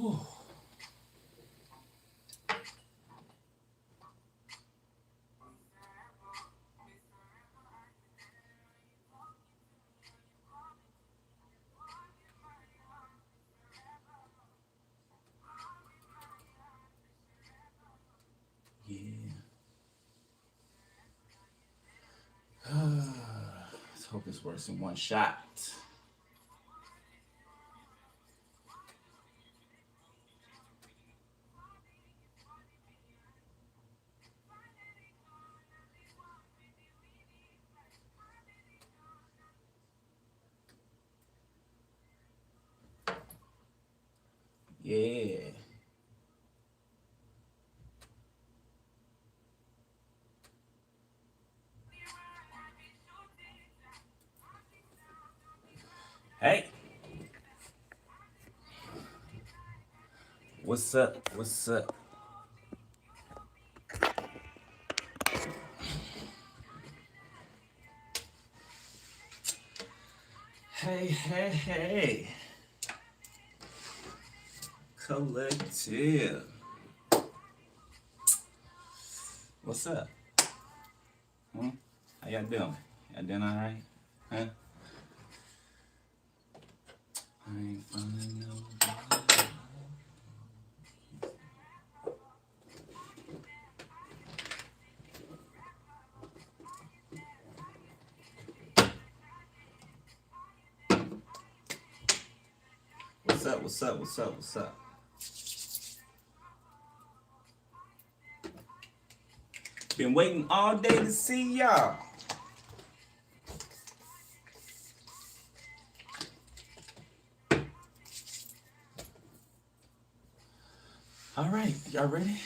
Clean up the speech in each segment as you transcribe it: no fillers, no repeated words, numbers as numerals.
Whew. Yeah. Let's hope this works in one shot. Yeah. Hey, what's up? What's up? Hey, hey, hey. Collective. What's up? Hmm? How y'all doing? Y'all doing all right? Huh? I ain't finding nobody. What's up? What's up? What's up? What's up? Been waiting all day to see y'all. All right, y'all ready?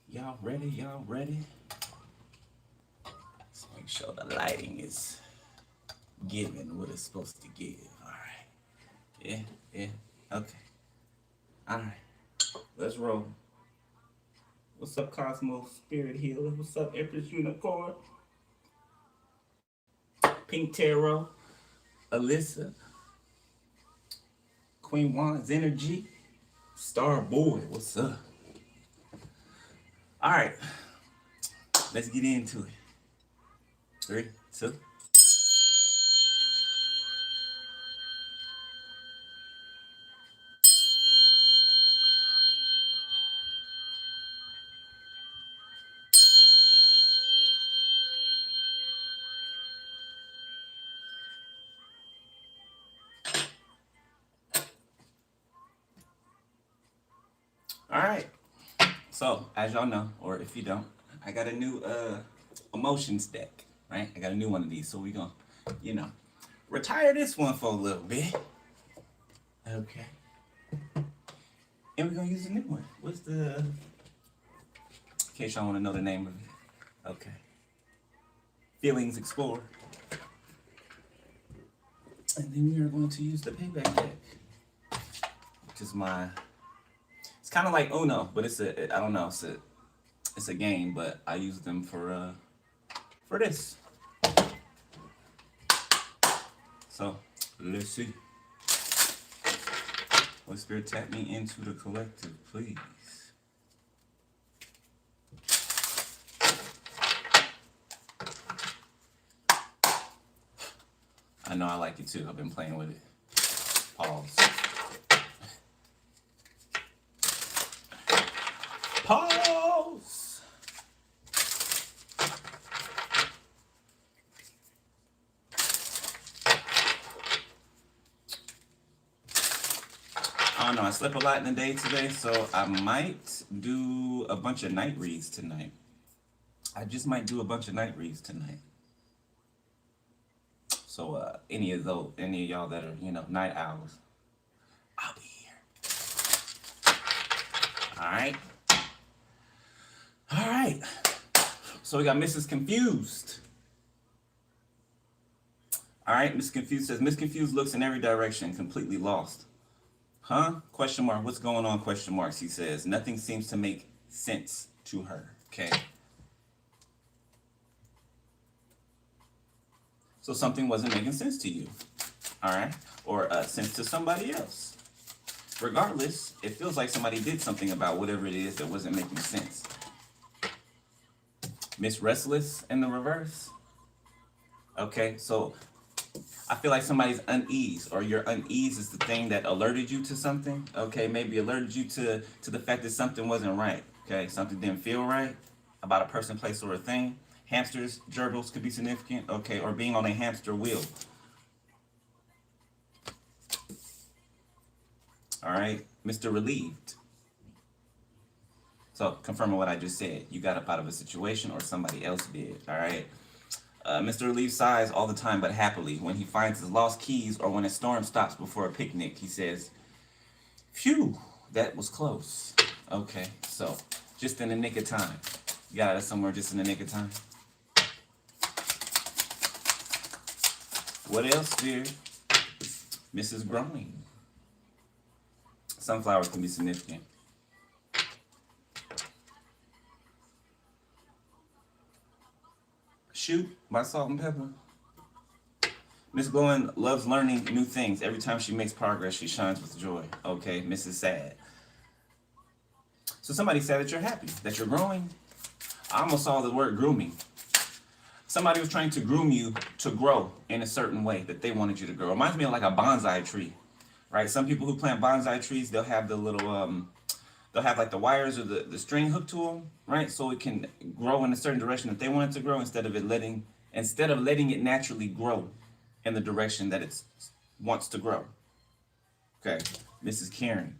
Y'all ready? Y'all ready? Let's make sure the lighting is giving what it's supposed to give. All right. Yeah, yeah. Okay. All right. Let's roll. What's up, Cosmos Spirit Healer? What's up, Empress Unicorn? Pink Tarot, Alyssa, Queen Wands Energy, Star Boy. What's up? All right. Let's get into it. 3, 2. All right. So, as y'all know, or if you don't, I got a new emotions deck, right? I got a new one of these, so we gonna, you know, retire this one for a little bit. Okay. And we're gonna use a new one. What's the, in case y'all wanna know the name of it. Okay. Feelings Explorer. And then we are going to use the payback deck, which is my, it's kind of like Uno, but it's a, I don't know, it's a game, but I use them for this. So let's see. Holy Spirit, tap me into the collective, please. I know I like it too. I've been playing with it. Pause. Pause. I don't know. I slept a lot in the day today, so I might do a bunch of night reads tonight. I just might do a bunch of night reads tonight. So any of y'all that are, night owls, I'll be here. All right. All right. So we got Mrs. Confused. All right. Miss Confused says, Miss Confused looks in every direction, completely lost. Huh? Question mark. What's going on? Question marks. He says, nothing seems to make sense to her. Okay. So something wasn't making sense to you. All right. Or sense to somebody else. Regardless, it feels like somebody did something about whatever it is that wasn't making sense. Miss Restless in the reverse. Okay, so I feel like somebody's unease, or your unease is the thing that alerted you to something. Okay, maybe alerted you to the fact that something wasn't right. Okay, something didn't feel right about a person, place, or a thing. Hamsters, gerbils could be significant. Okay, or being on a hamster wheel. All right, Mr. Relieved. So confirming what I just said, you got up out of a situation, or somebody else did. All right. Mr. Relief sighs all the time, but happily. When he finds his lost keys, or when a storm stops before a picnic, he says, "Phew, that was close." Okay, so just in the nick of time. You got out of somewhere just in the nick of time. What else, dear? Mrs. Growing. Sunflowers can be significant. Shoot by Salt and Pepper. Miss Glowing loves learning new things. Every time she makes progress, she shines with joy. Okay, Mrs. Sad. So somebody said that you're happy, that you're growing. I almost saw the word grooming. Somebody was trying to groom you to grow in a certain way that they wanted you to grow. It reminds me of like a bonsai tree, right? Some people who plant bonsai trees, they'll have the little, they'll have like the wires or the string hooked to them, right? So it can grow in a certain direction that they want it to grow, instead of letting it naturally grow in the direction that it wants to grow. Okay, Mrs. Karen.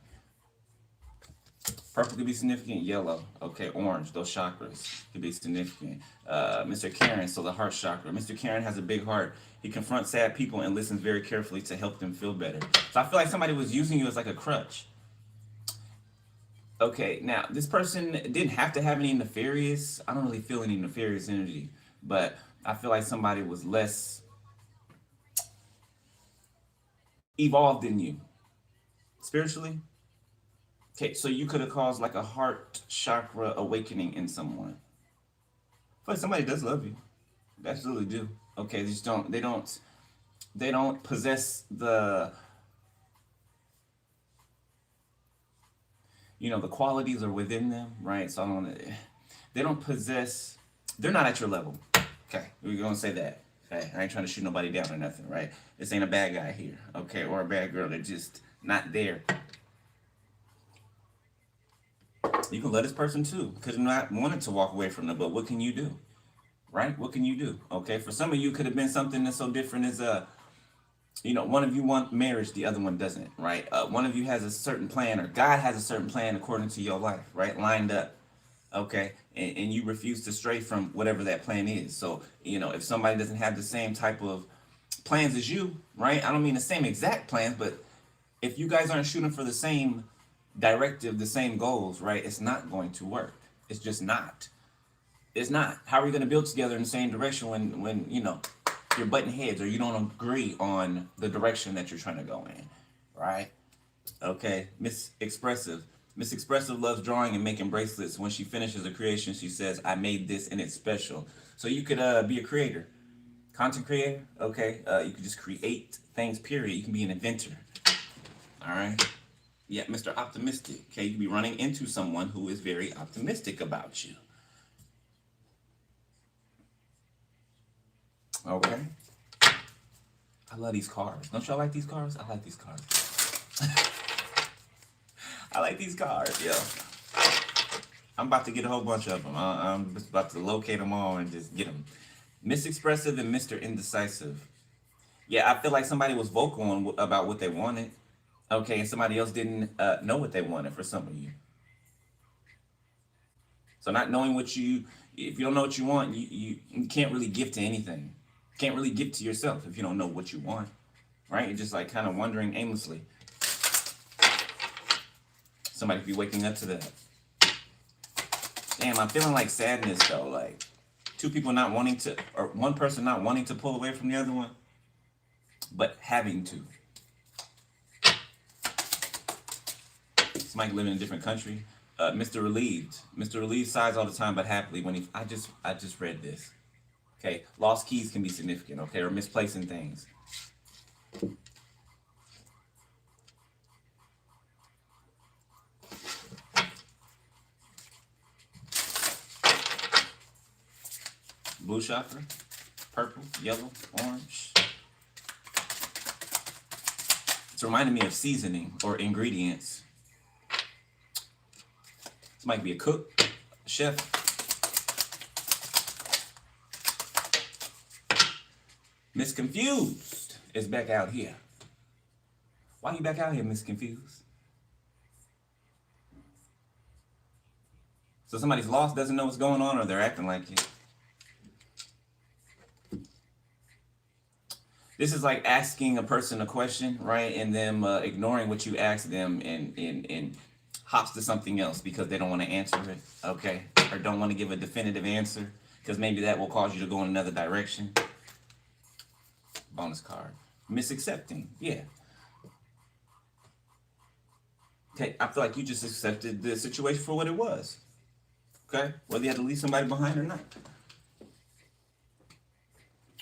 Purple could be significant. Yellow, okay. Orange, those chakras could be significant. Mr. Karen, so the heart chakra. Mr. Karen has a big heart. He confronts sad people and listens very carefully to help them feel better. So I feel like somebody was using you as like a crutch. Okay, now this person didn't have to have any nefarious. I don't really feel any nefarious energy, but I feel like somebody was less evolved than you spiritually. Okay, so you could have caused like a heart chakra awakening in someone. But somebody does love you. They absolutely do. Okay, they just don't. They don't possess the. The qualities are within them, right? So I don't. They don't possess. They're not at your level. Okay, we're gonna say that. Okay, I ain't trying to shoot nobody down or nothing, right? This ain't a bad guy here, okay, or a bad girl. They're just not there. You can let this person too, because you're not wanting to walk away from them. But what can you do, right? What can you do? Okay, for some of you, it could have been something that's so different as one of you want marriage, the other one doesn't, right? One of you has a certain plan, or God has a certain plan according to your life, right? Lined up, okay, and you refuse to stray from whatever that plan is. So if somebody doesn't have the same type of plans as you, right? I don't mean the same exact plans, but if you guys aren't shooting for the same directive, the same goals, right? It's not going to work. It's just not. It's not. How are you going to build together in the same direction when you're butting heads, or you don't agree on the direction that you're trying to go in, right? Okay, Miss Expressive. Miss Expressive loves drawing and making bracelets. When she finishes a creation, she says, "I made this and it's special." So you could be a creator, content creator. Okay, you could just create things. Period. You can be an inventor. All right. Yeah, Mr. Optimistic. Okay, you could be running into someone who is very optimistic about you. Okay. I love these cars. Don't y'all like these cars? I like these cars. I like these cars, yo. I'm about to get a whole bunch of them. I'm just about to locate them all and just get them. Miss Expressive and Mr. Indecisive. Yeah, I feel like somebody was vocal about what they wanted. Okay, and somebody else didn't know what they wanted for some of you. So not knowing if you don't know what you want, you can't really give to anything. Can't really give to yourself if you don't know what you want, right? You're just like kind of wandering aimlessly. Somebody could be waking up to that. Damn, I'm feeling like sadness though. Like two people not wanting to, or one person not wanting to pull away from the other one, but having to. Somebody living in a different country. Mr. Relieved. Mr. Relieved sighs all the time, but happily when I just read this. Okay, lost keys can be significant, okay, or misplacing things. blue chakra, purple, yellow, orange. It's reminding me of seasoning or ingredients. This might be a cook, a chef. Miss Confused is back out here. Why you back out here, Miss Confused? So somebody's lost, doesn't know what's going on, or they're acting like it. This is like asking a person a question, right? And them ignoring what you asked them and hops to something else because they don't want to answer it, okay? Or don't want to give a definitive answer because maybe that will cause you to go in another direction. Bonus card. Misaccepting, yeah. Okay, I feel like you just accepted the situation for what it was. Okay, whether you had to leave somebody behind or not.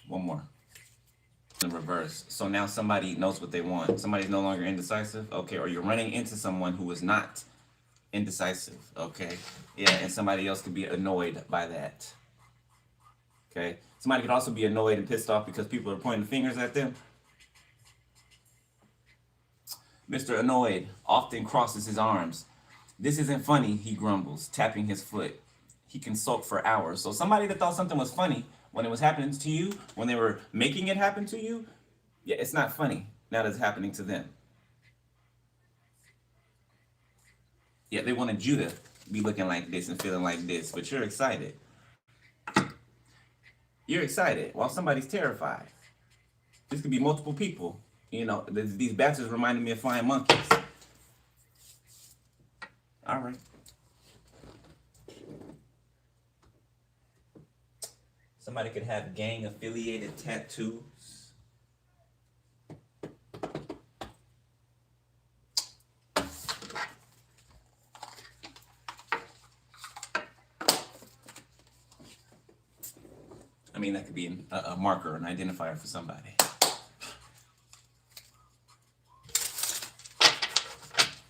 One more. In reverse. So now somebody knows what they want. Somebody's no longer indecisive. Okay, or you're running into someone who is not indecisive. Okay, yeah, and somebody else could be annoyed by that. Okay, somebody could also be annoyed and pissed off because people are pointing fingers at them. Mr. Annoyed often crosses his arms. This isn't funny, he grumbles, tapping his foot. He can sulk for hours. So somebody that thought something was funny when it was happening to you, when they were making it happen to you, yeah, it's not funny now that it's happening to them. Yeah, they wanted you to be looking like this and feeling like this, but you're excited. You're excited while somebody's terrified. This could be multiple people. You know, these bastards reminded me of flying monkeys. All right. Somebody could have gang-affiliated tattoos. I mean, that could be a marker, an identifier for somebody.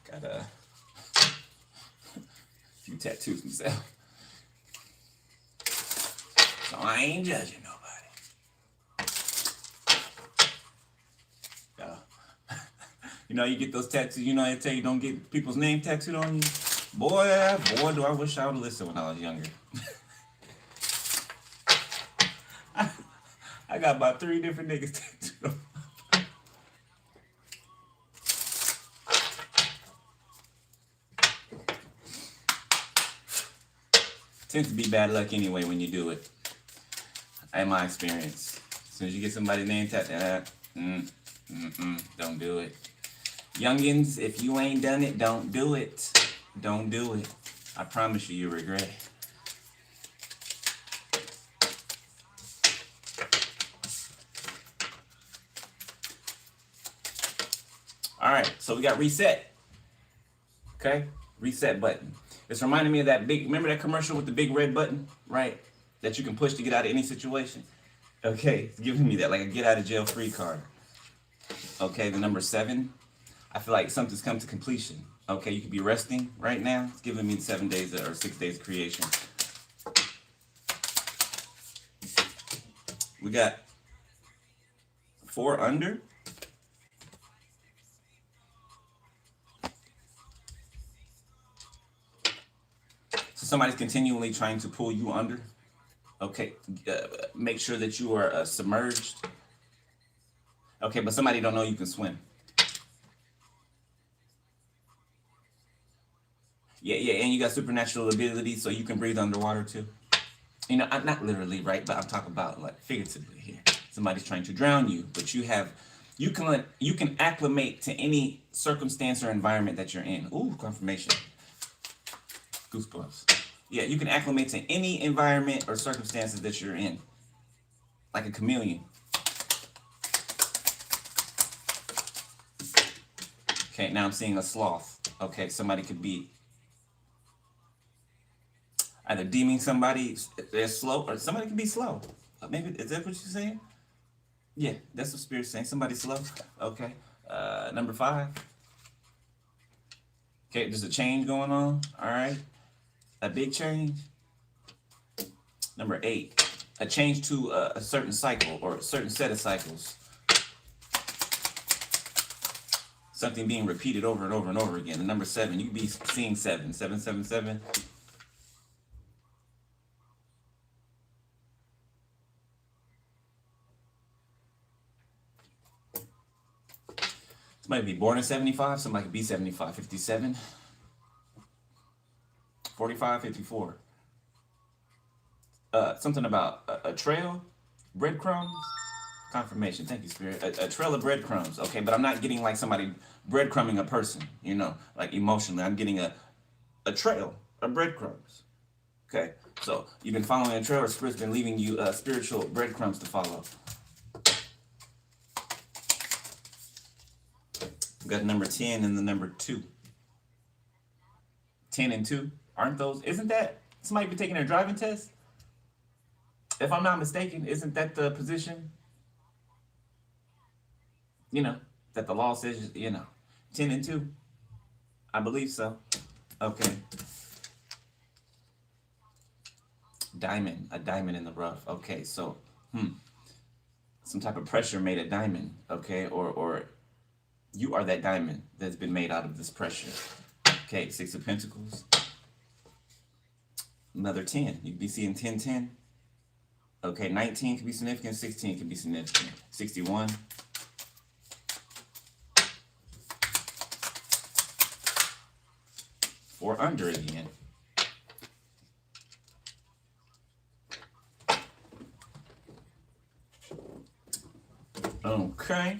Got a few tattoos myself. So I ain't judging nobody. You know, you get those tattoos, you know, they tell you don't get people's name tattooed on you. Boy, do I wish I would have listened when I was younger. I got about 3 different niggas tattooed on. Tends to be bad luck anyway when you do it. In my experience. As soon as you get somebody's name tattooed, don't do it. Youngins, if you ain't done it, don't do it. Don't do it. I promise you, you'll regret it. All right, so we got reset. Okay, reset button. It's reminding me of that big, remember that commercial with the big red button, right? That you can push to get out of any situation. Okay, it's giving me that, like a get out of jail free card. Okay, the number 7. I feel like something's come to completion. Okay, you could be resting right now. It's giving me 7 days or 6 days of creation. We got 4 under. So somebody's continually trying to pull you under. Okay, make sure that you are submerged. Okay, but somebody don't know you can swim. Yeah, and you got supernatural abilities, so you can breathe underwater too. You know, I'm not literally, right, but I'm talking about like figuratively here. Somebody's trying to drown you, but you can acclimate to any circumstance or environment that you're in. Ooh, confirmation. Goosebumps. Yeah, you can acclimate to any environment or circumstances that you're in, like a chameleon. Okay, now I'm seeing a sloth. Okay, somebody could be either deeming somebody they're slow, or somebody can be slow. Maybe, is that what you're saying? Yeah, that's what Spirit's saying. Somebody's slow. Okay, number 5. Okay, there's a change going on. All right, a big change. Number 8. a change to a certain cycle or a certain set of cycles. Something being repeated over and over and over again. The number 7, you could be seeing 7, 777. Somebody be born in 75, somebody could be 75, 57, 45, 54. Something about a trail, breadcrumbs, confirmation. Thank you, Spirit. A trail of breadcrumbs. Okay, but I'm not getting like somebody breadcrumbing a person, you know, like emotionally. I'm getting a trail of breadcrumbs. Okay, so you've been following a trail, or Spirit's been leaving you spiritual breadcrumbs to follow. We got number 10 and the number 2. 10 and 2, aren't those? Isn't that somebody be taking their driving test? If I'm not mistaken, isn't that the position? You know, that the law says, you know, 10 and 2. I believe so. Okay. Diamond, a diamond in the rough. Okay, so, some type of pressure made a diamond. Okay, or you are that diamond that's been made out of this pressure. Okay, 6 of Pentacles. Another 10. You could be seeing 10, 10. Okay, 19 could be significant. 16 could be significant. 61. Or under again. Okay.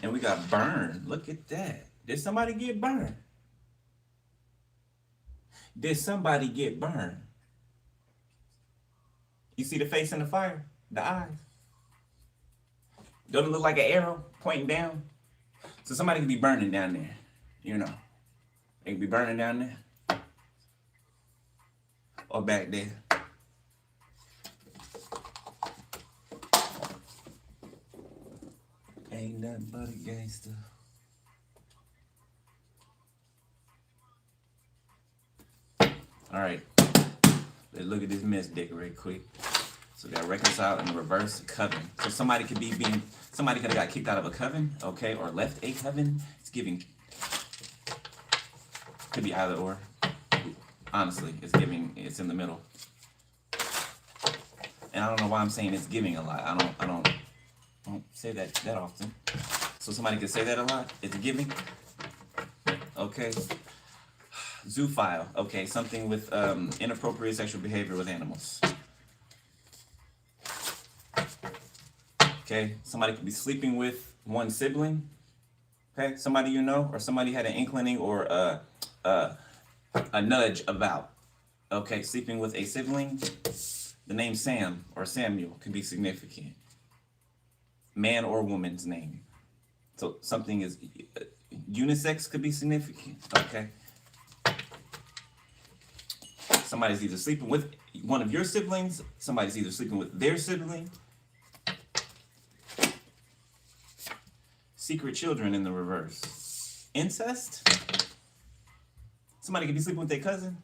And we got burn. Look at that. Did somebody get burned? Did somebody get burned? You see the face in the fire? The eyes? Doesn't it look like an arrow pointing down? So somebody could be burning down there. You know. They could be burning down there. Or back there. Ain't nothing but a gangster. All right. Let's look at this mess decorate quick. So we got reconciled in the reverse coven. So somebody could somebody could have got kicked out of a coven, okay, or left a coven. It's giving. Could be either or. Honestly, it's in the middle. And I don't know why I'm saying it's giving a lot. I don't say that often. So somebody could say that a lot. It's giving. Okay. Zoophile. Okay, something with inappropriate sexual behavior with animals. Okay, somebody could be sleeping with one sibling. Okay, somebody you know, or somebody had an inkling or a nudge about. Okay, sleeping with a sibling. The name Sam or Samuel can be significant. Man or woman's name. So something is unisex could be significant. Okay. Somebody's either sleeping with one of your siblings. Somebody's either sleeping with their sibling. Secret children in the reverse. Incest. Somebody could be sleeping with their cousin.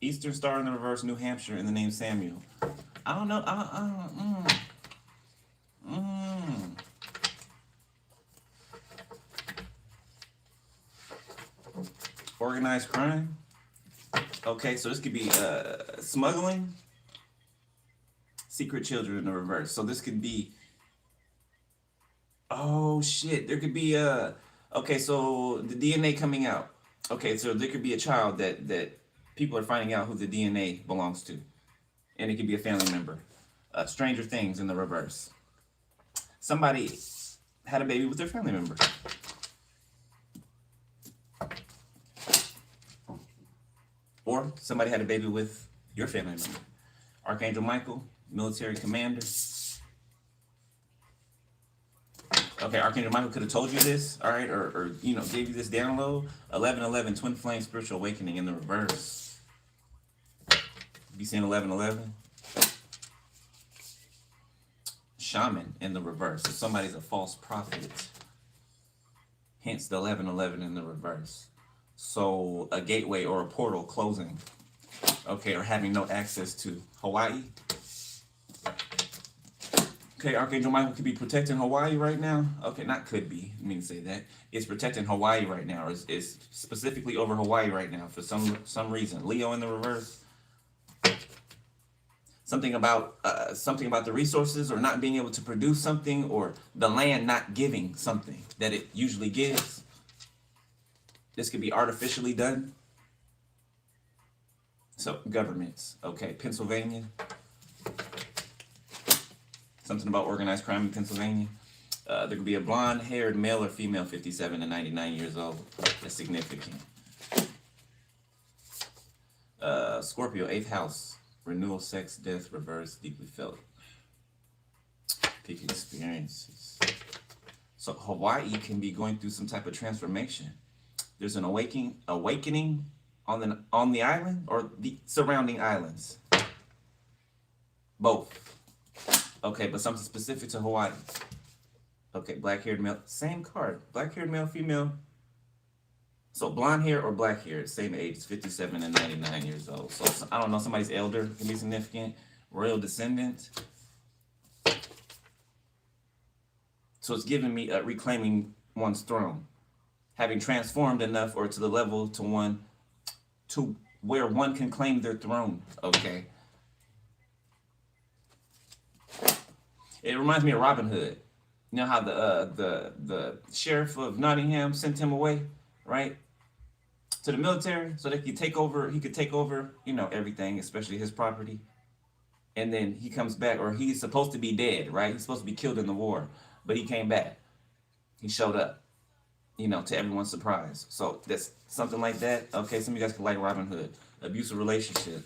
Eastern Star in the reverse, New Hampshire in the name Samuel. I don't know. Organized crime. Okay, so this could be smuggling. Secret children in the reverse. So this could be. Oh shit! There could be okay, so the DNA coming out. Okay, so there could be a child that people are finding out who the DNA belongs to, and it could be a family member. Stranger Things in the reverse. Somebody had a baby with their family member. Or somebody had a baby with your family member. Archangel Michael, military commander. Okay, Archangel Michael could have told you this, all right, or you know, gave you this download. 1111, twin flame, spiritual awakening in the reverse. You seeing 1111? Shaman in the reverse. So somebody's a false prophet. Hence the 1111 in the reverse. So a gateway or a portal closing, okay, or having no access to Hawaii. Okay, Archangel Michael could be protecting Hawaii right now. Okay, not could be. I mean to say that it's protecting Hawaii right now, or it's specifically over Hawaii right now for some reason. Leo in the reverse. Something about the resources, or not being able to produce something, or the land not giving something that it usually gives. This could be artificially done. So governments, okay, Pennsylvania. Something about organized crime in Pennsylvania. There could be a blonde-haired male or female, 57 to 99 years old. That's significant. Scorpio, 8th house. Renewal, sex, death, reverse, deeply felt. Peak experiences. So Hawaii can be going through some type of transformation. There's an awakening on the island or the surrounding islands. Both. Okay, but something specific to Hawaii. Okay, black-haired male, same card. Black-haired male, female. So blonde hair or black hair, same age, 57 and 99 years old. So I don't know, somebody's elder can be significant. Royal descendant. So it's giving me reclaiming one's throne. Having transformed enough or to the level to where one can claim their throne. Okay. It reminds me of Robin Hood. You know how the sheriff of Nottingham sent him away, right? To the military, so that he could take over, everything, especially his property. And then he comes back, or he's supposed to be dead, right? He's supposed to be killed in the war, but he came back. He showed up, to everyone's surprise. So that's something like that. Okay, some of you guys could like Robin Hood. Abusive relationship.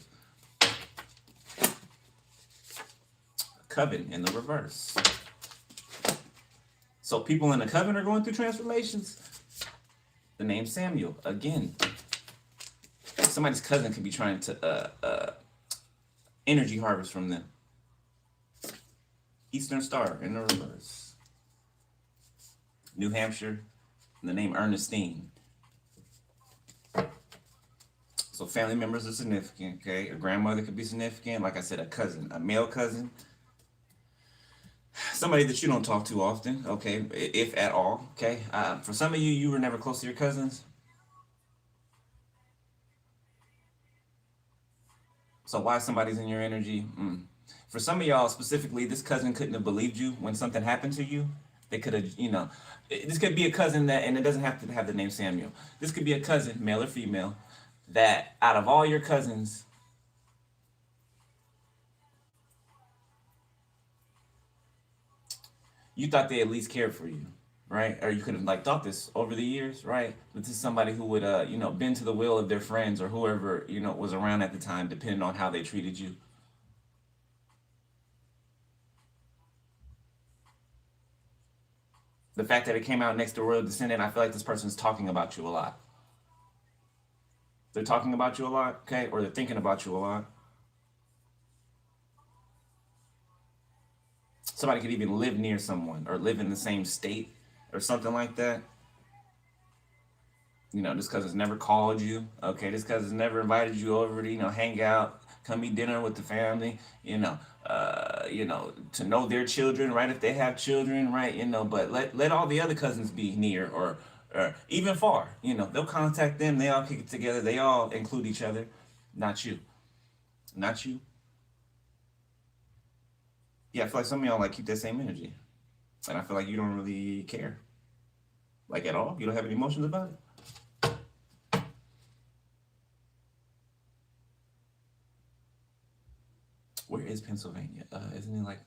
Coven in the reverse. So people in the coven are going through transformations. The name Samuel, again. Somebody's cousin could be trying to energy harvest from them. Eastern Star in the reverse. New Hampshire, the name Ernestine. So family members are significant, okay? A grandmother could be significant. Like I said, a cousin, a male cousin. Somebody that you don't talk to often, okay, if at all, okay? For some of you, you were never close to your cousins. So why somebody's in your energy? For some of y'all specifically, this cousin couldn't have believed you when something happened to you. They could have, this could be a cousin that, and it doesn't have to have the name Samuel. This could be a cousin, male or female, that out of all your cousins, you thought they at least cared for you, right? Or you could have thought this over the years, right? But this is somebody who would bend to the will of their friends or whoever, was around at the time, depending on how they treated you. The fact that it came out next to Royal Descendant, I feel like this person's talking about you a lot. They're talking about you a lot, okay? Or they're thinking about you a lot. Somebody could even live near someone or live in the same state or something like that. This cousin's never called you. Okay, this cousin's never invited you over to, hang out, come eat dinner with the family, to know their children, right? If they have children, right? But let all the other cousins be near or even far. They'll contact them. They all kick it together. They all include each other. Not you. Not you. Yeah, I feel like some of y'all keep that same energy. And I feel like you don't really care. At all. You don't have any emotions about it. Where is Pennsylvania? Isn't it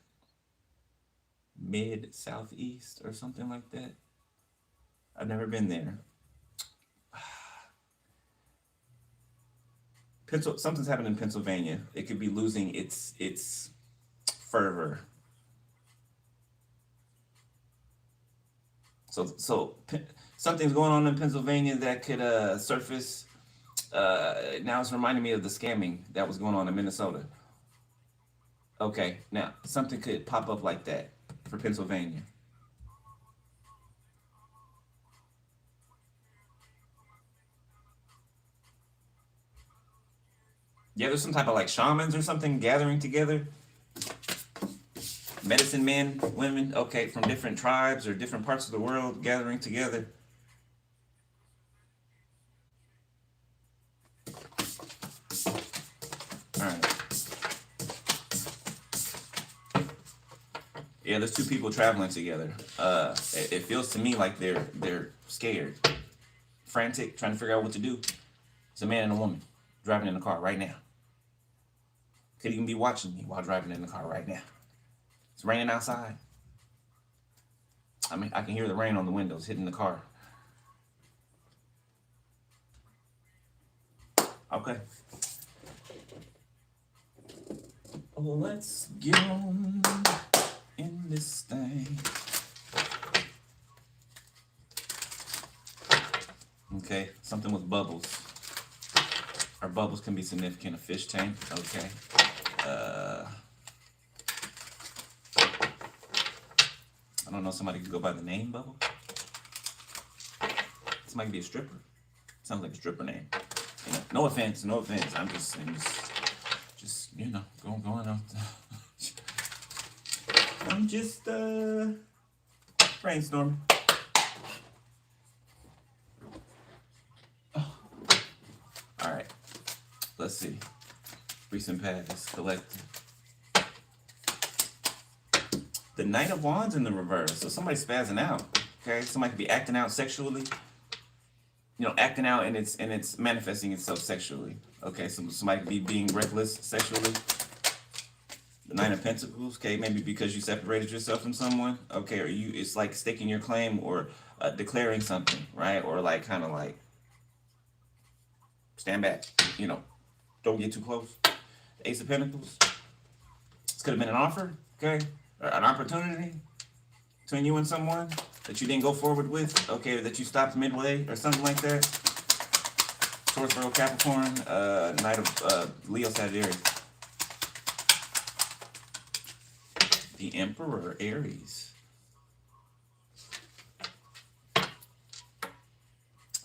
mid southeast or something like that? I've never been there. Something's happened in Pennsylvania. It could be losing its fervor. So something's going on in Pennsylvania that could surface. Now it's reminding me of the scamming that was going on in Minnesota. Okay, now something could pop up like that for Pennsylvania. Yeah, there's some type of like shamans or something gathering together. Medicine men, women, okay, from different tribes or different parts of the world gathering together. All right. Yeah, there's two people traveling together. It feels to me like they're scared, frantic, trying to figure out what to do. It's a man and a woman driving in the car right now. Could even be watching me while driving in the car right now. It's raining outside. I mean, I can hear the rain on the windows hitting the car. Okay. Well, let's get on in this thing. Okay, something with bubbles. Our bubbles can be significant. A fish tank. Okay. I don't know. Somebody could go by the name Bubble. Somebody could be a stripper. Sounds like a stripper name. You know, no offense. No offense. I'm just you know, going off. I'm just brainstorming. All right. Let's see. Recent past collective. The Knight of Wands in the reverse. So somebody's spazzing out. Okay, somebody could be acting out sexually. You know, acting out and it's manifesting itself sexually. Okay, so somebody could be being reckless sexually. The Nine of Pentacles. Okay, maybe because you separated yourself from someone. Okay, or you it's like staking your claim or declaring something, right? Or like kind of like stand back. You know, don't get too close. The Ace of Pentacles. This could have been an offer. Okay, or an opportunity between you and someone that you didn't go forward with, okay, or that you stopped midway or something like that. Taurus, Virgo, Capricorn, Knight of Leo, Sagittarius. The Emperor, Aries.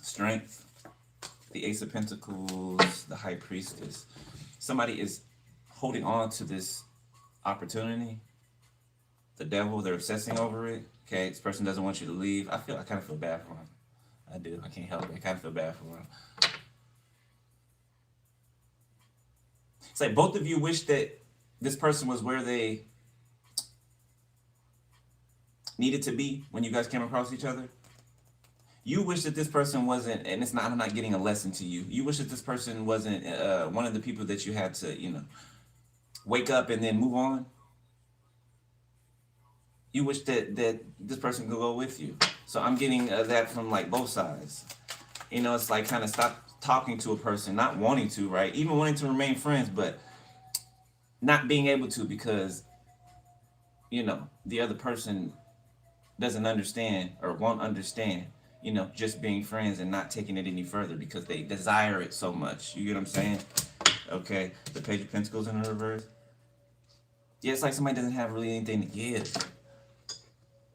Strength. The Ace of Pentacles, the High Priestess. Somebody is holding on to this opportunity. The Devil, they're obsessing over it. Okay, this person doesn't want you to leave. I kind of feel bad for him. I do. I can't help it. I kind of feel bad for him. It's like both of you wish that this person was where they needed to be when you guys came across each other. You wish that this person wasn't, and it's not, I'm not getting a lesson to you. You wish that this person wasn't one of the people that you had to, you know, wake up and then move on. You wish that this person could go with you. So I'm getting that from like both sides. You know, it's like kind of stop talking to a person, not wanting to, right? Even wanting to remain friends, but not being able to because, you know, the other person doesn't understand or won't understand, you know, just being friends and not taking it any further because they desire it so much. You get what I'm saying? Okay, the Page of Pentacles in the reverse. Yeah, it's like somebody doesn't have really anything to give.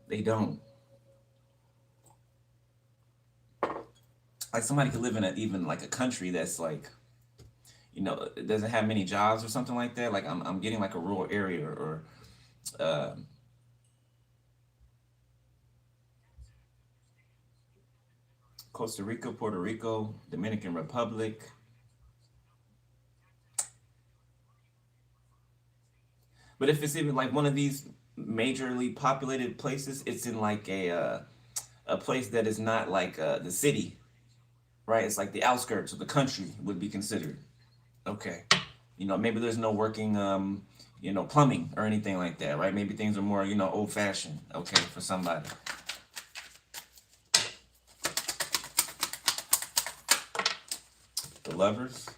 They don't. Like somebody could live in even like a country that's like, you know, it doesn't have many jobs or something like that. Like I'm getting like a rural area or uh, Costa Rica, Puerto Rico, Dominican Republic. But if it's even like one of these majorly populated places, it's in like a place that is not like the city, right? It's like the outskirts of the country would be considered. Okay, you know, maybe there's no working, you know, plumbing or anything like that, right? Maybe things are more, you know, old fashioned. Okay, for somebody. The Lovers.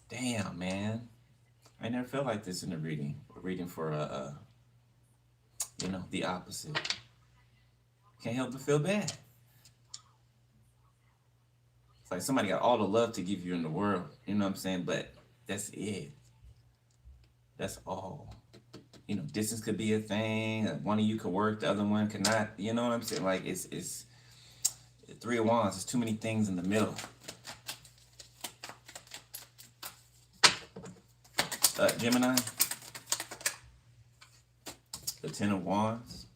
Damn, man. I never felt like this in a reading. A reading for you know, the opposite. Can't help but feel bad. It's like somebody got all the love to give you in the world. You know what I'm saying? But that's it. That's all. Distance could be a thing. One of you could work, the other one could not. You know what I'm saying? Like it's Three of Wands. There's too many things in the middle. Gemini, the Ten of Wands.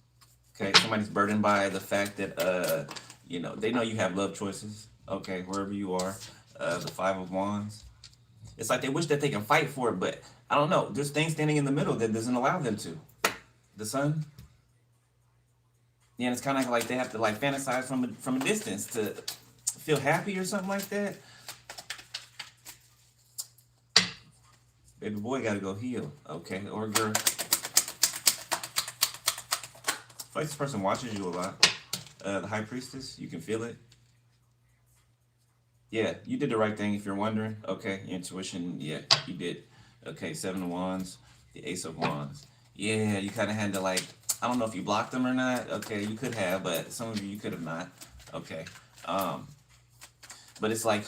Okay, somebody's burdened by the fact that they know you have love choices. Okay, wherever you are, the Five of Wands. It's like they wish that they can fight for it, but I don't know. There's things standing in the middle that doesn't allow them to. The Sun. Yeah, and it's kind of like they have to like fantasize from a distance to feel happy or something like that. Baby boy got to go heal. Okay, or girl. Like this person watches you a lot. The High Priestess, you can feel it. Yeah, you did the right thing if you're wondering. Okay, your intuition, yeah, you did. Okay, Seven of Wands, the Ace of Wands. Yeah, you kind of had to like, I don't know if you blocked them or not. Okay, you could have, but some of you could have not. Okay. But it's like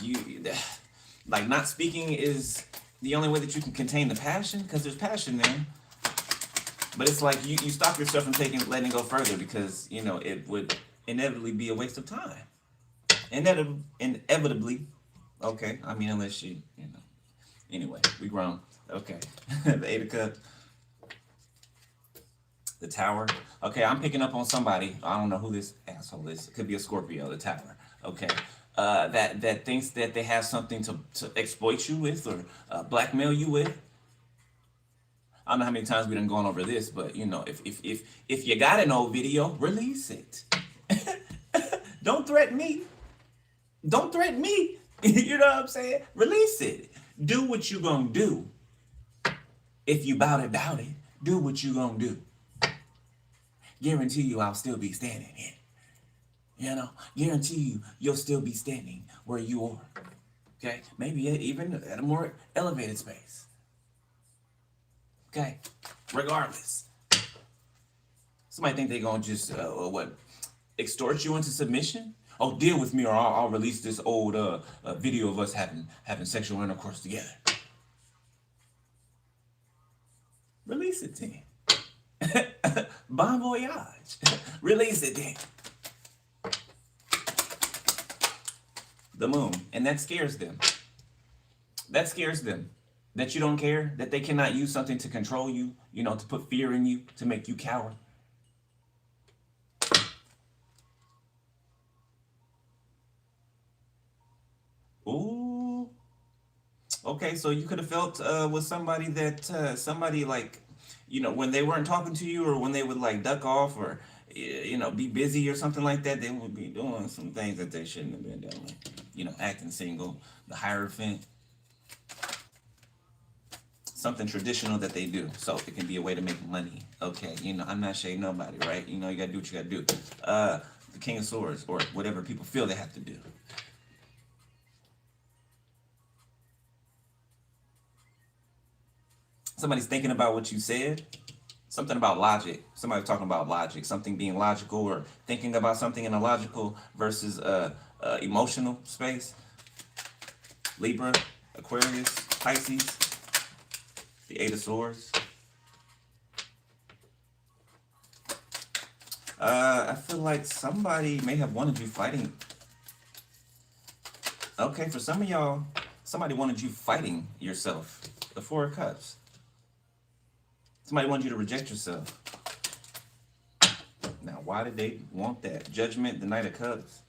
like not speaking is the only way that you can contain the passion, because there's passion there. But it's like you stop yourself from letting it go further, because it would inevitably be a waste of time. Inevitably. Okay. I mean, unless anyway, we grown. Okay. The Eight of Cups. The Tower. Okay, I'm picking up on somebody. I don't know who this asshole is. It could be a Scorpio. The Tower. Okay. That thinks that they have something to exploit you with, or blackmail you with. I don't know how many times we done gone over this, but if you got an old video, release it. Don't threaten me. Don't threaten me. You know what I'm saying? Release it. Do what you gonna do. If you bout it, do what you gonna do. Guarantee you I'll still be standing here. Guarantee you'll still be standing where you are. Okay? Maybe even at a more elevated space. Okay? Regardless. Somebody think they gonna just, extort you into submission? Oh, deal with me, or I'll release this old video of us having sexual intercourse together. Release it then. Bon voyage. Release it then. The Moon. And that scares them. That scares them. That you don't care. That they cannot use something to control you. To put fear in you. To make you cower. Ooh. Okay, so you could have felt with somebody that somebody like, when they weren't talking to you, or when they would like duck off, or be busy or something like that, they would be doing some things that they shouldn't have been doing. Acting single, the Hierophant, something traditional that they do, so it can be a way to make money. Okay, I'm not shading nobody, right? You gotta do what you gotta do. The King of Swords, or whatever people feel they have to do. Somebody's thinking about what you said. Something about logic. Somebody's talking about logic. Something being logical, or thinking about something in a logical versus emotional space. Libra, Aquarius, Pisces. The Eight of Swords. I feel like somebody may have wanted you fighting. Okay, for some of y'all, somebody wanted you fighting yourself. The Four of Cups. Somebody wanted you to reject yourself. Now, why did they want that? Judgment, the Knight of Cups.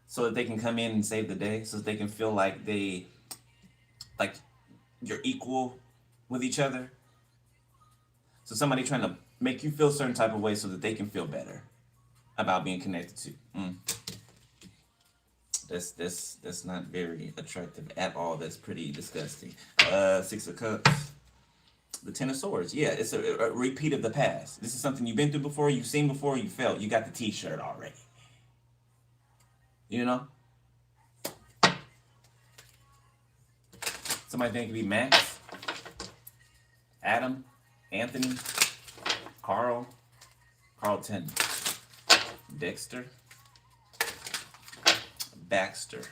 So that they can come in and save the day. So that they can feel like you're equal with each other. So somebody trying to make you feel a certain type of way so that they can feel better about being connected to. That's not very attractive at all. That's pretty disgusting. Six of Cups. The Ten of Swords. Yeah, it's a repeat of the past. This is something you've been through before, you've seen before, you felt. You got the t-shirt already. Somebody think it could be Max, Adam, Anthony, Carlton, Dexter, Baxter,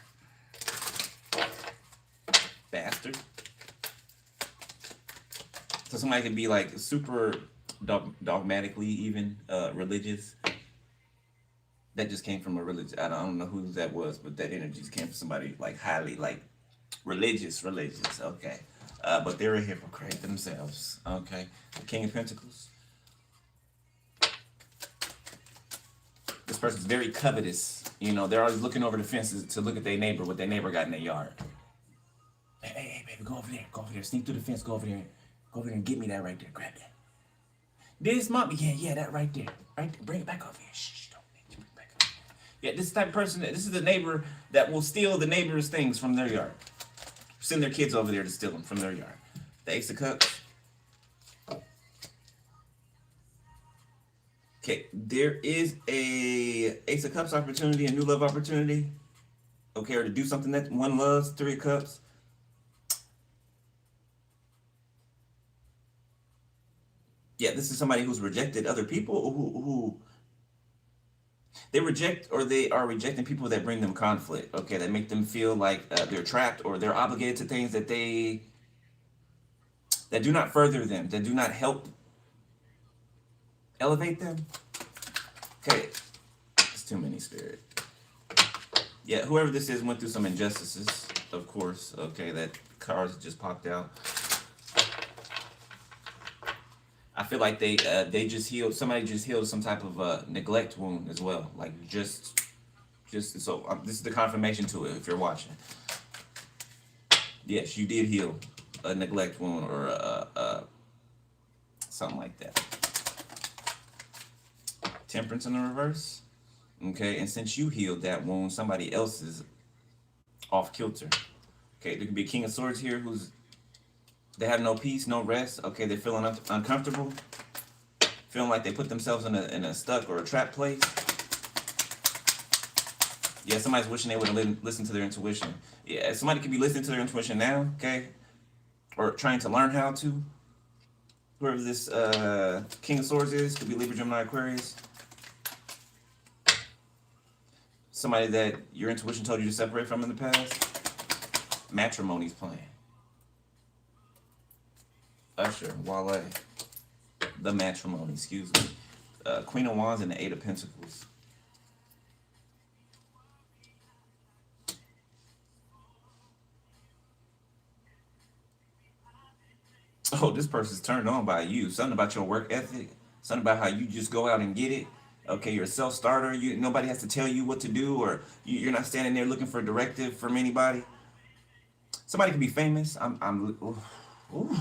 Bastard. So somebody could be like super dogmatically even religious. That just came from a religion. I don't know who that was, but that energy just came from somebody like highly like religious. Okay, but they're a hypocrite themselves. Okay, the King of Pentacles. This person's very covetous. You know, they're always looking over the fences to look at their neighbor, what their neighbor got in their yard. Hey, baby, go over there. Go over there. Sneak through the fence. Go over there. Go over there and get me that right there. Grab that. This might be, yeah, that right there. Right there. Bring it back over here. Shh, don't make you bring it back over here. Yeah, this type of person, this is the neighbor that will steal the neighbor's things from their yard. Send their kids over there to steal them from their yard. The Ace of Cups. Okay, there is a Ace of Cups opportunity, a new love opportunity. Okay, or to do something that one loves. Three of Cups. Yeah, this is somebody who's rejected other people who they reject, or they are rejecting people that bring them conflict. Okay, that make them feel like they're trapped, or they're obligated to things that do not further them, that do not help elevate them. Okay, it's too many, Spirit. Yeah, whoever this is went through some injustices, of course. Okay, that cards just popped out. I feel like they just healed. Somebody just healed some type of neglect wound as well. Like just so this is the confirmation to it. If you're watching, yes, you did heal a neglect wound or something like that. Temperance in the reverse. Okay, and since you healed that wound, somebody else is off kilter. Okay, there could be a King of Swords here who's they have no peace, no rest. Okay, they're feeling uncomfortable, feeling like they put themselves in a stuck or a trap place. Yeah, somebody's wishing they would have listened to their intuition. Yeah, somebody could be listening to their intuition now, okay, or trying to learn how to. Whoever this King of Swords is, could be Libra, Gemini, Aquarius. Somebody that your intuition told you to separate from in the past. Matrimony's playing. Usher, Wale, the matrimony, excuse me. Queen of Wands and the Eight of Pentacles. Oh, this person's turned on by you. Something about your work ethic. Something about how you just go out and get it. Okay, you're a self-starter. Nobody has to tell you what to do, or you're not standing there looking for a directive from anybody. Somebody could be famous. Ooh.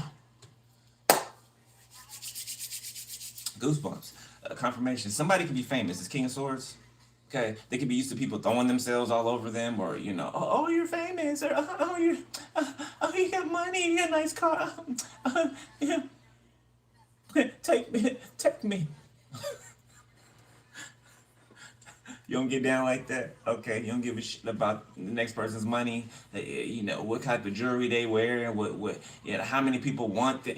Goosebumps. Confirmation. Somebody could be famous. It's King of Swords. Okay, they could be used to people throwing themselves all over them, or oh, you're famous, or you got money, you got a nice car. Yeah. Take me. You don't get down like that, okay? You don't give a shit about the next person's money. What type of jewelry they wear, what how many people want that.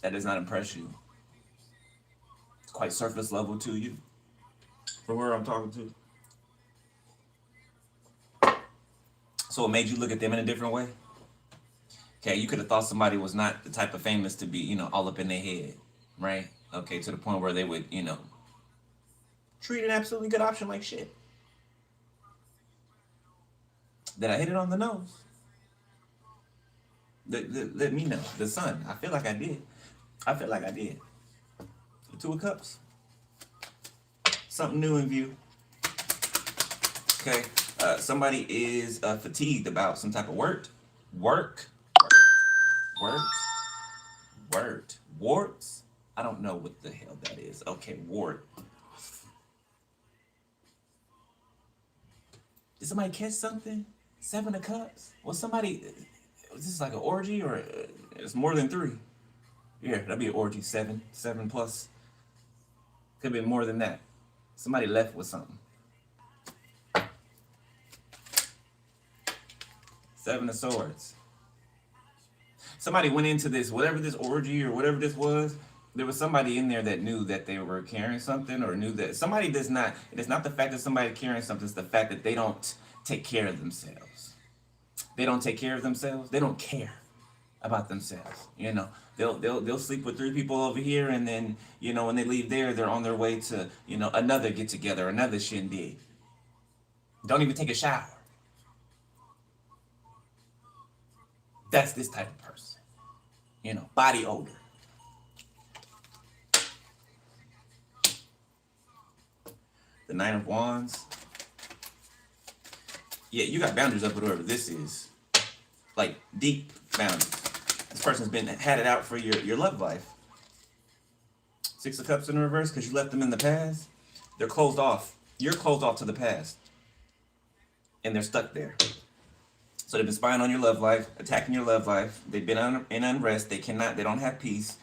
That does not impress you. It's quite surface level to you. From where I'm talking to. So it made you look at them in a different way. Okay, you could have thought somebody was not the type of famous to be, all up in their head, right? Okay, to the point where they would, treat an absolutely good option like shit. Did I hit it on the nose? Let me know. The sun. I feel like I did. The Two of Cups. Something new in view. Okay. Somebody is fatigued about some type of work. Warts. I don't know what the hell that is. Okay, wart. Did somebody catch something? Seven of Cups? Was this like an orgy, or it's more than three? Yeah, that'd be an orgy. Seven plus. Could be more than that. Somebody left with something. Seven of Swords. Somebody went into this, whatever this orgy or whatever this was, there was somebody in there that knew that they were carrying something, or knew that somebody does not. It is not the fact that somebody's carrying something, it's the fact that they don't take care of themselves. They don't take care of themselves. They don't care. about themselves. They'll sleep with three people over here, and then when they leave there, they're on their way to another get together, another shindig. Don't even take a shower. That's this type of person. Body odor. The Nine of Wands. Yeah, you got boundaries up with whoever this is. Like deep boundaries. This person's had it out for your love life. Six of Cups in the reverse because you left them in the past. They're closed off. You're closed off to the past. And they're stuck there. So they've been spying on your love life, attacking your love life. They've been in unrest. They don't have peace.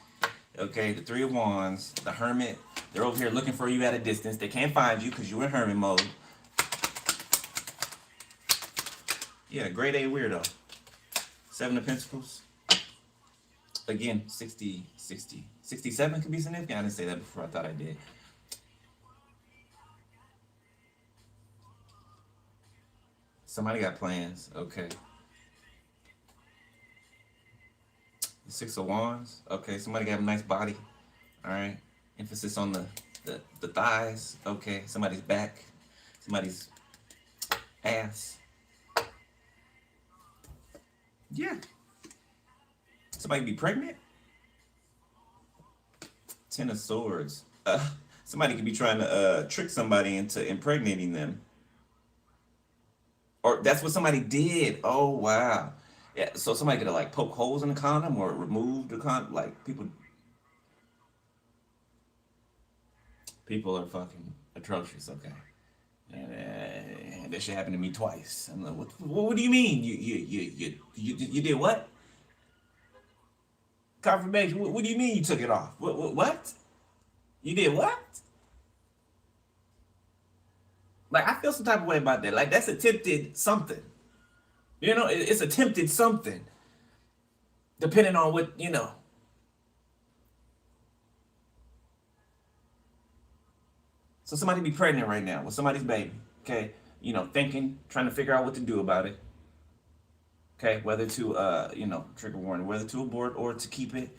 Okay, the Three of Wands, the Hermit. They're over here looking for you at a distance. They can't find you because you're in hermit mode. Yeah, grade A weirdo. Seven of Pentacles. Again, 60, 60. 67 could be significant. I didn't say that before. I thought I did. Somebody got plans. Okay. The Six of Wands. Okay, somebody got a nice body. All right. Emphasis on the thighs. Okay. Somebody's back. Somebody's ass. Yeah. Somebody be pregnant? Ten of Swords. Somebody could be trying to trick somebody into impregnating them. Or that's what somebody did. Oh, wow. Yeah, so somebody could have like poke holes in the condom or remove the condom. Like people are fucking atrocious. Okay. And that shit happened to me twice. I'm like, what do you mean? You did what? Confirmation. What do you mean you took it off? What? You did what? Like, I feel some type of way about that. Like, that's attempted something. It's attempted something. Depending on what. So somebody be pregnant right now with somebody's baby. Okay. Thinking, trying to figure out what to do about it. Okay. Whether to, trigger warning, whether to abort or to keep it.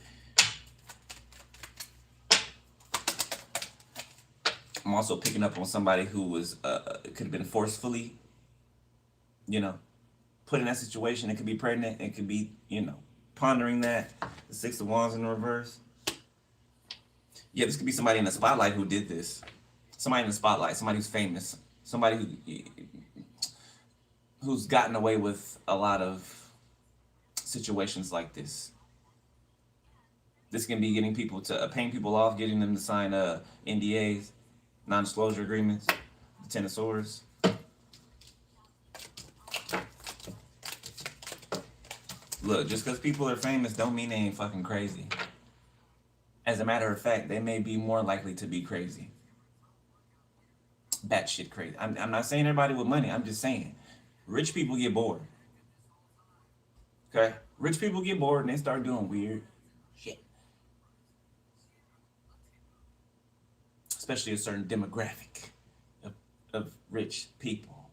I'm also picking up on somebody who was could have been forcefully, put in that situation. It could be pregnant. It could be, pondering that. The Six of Wands in the reverse. Yeah, this could be somebody in the spotlight who did this. Somebody in the spotlight. Somebody who's famous. Somebody who's gotten away with a lot of situations like this. This can be getting people to paying people off, getting them to sign NDAs. Non-disclosure agreements, the Ten of Swords. Look, just because people are famous don't mean they ain't fucking crazy. As a matter of fact, they may be more likely to be crazy. Batshit crazy. I'm not saying everybody with money. I'm just saying rich people get bored. Okay? Rich people get bored and they start doing weird shit. Especially a certain demographic of rich people.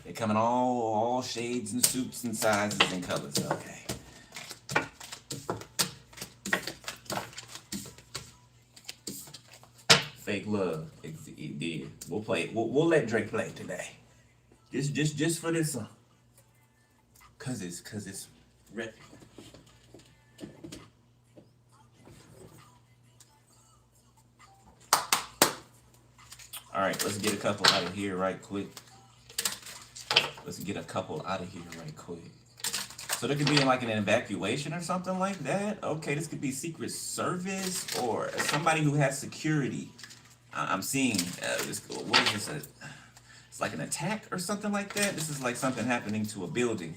They come in all shades and suits and sizes and colors. Okay. Fake love. It did. We'll play. We'll let Drake play today. Just for this song. Cause it's rep. All right, let's get a couple out of here right quick. So there could be like an evacuation or something like that. Okay, this could be Secret Service or somebody who has security. I'm seeing this. What is this? It's like an attack or something like that. This is like something happening to a building,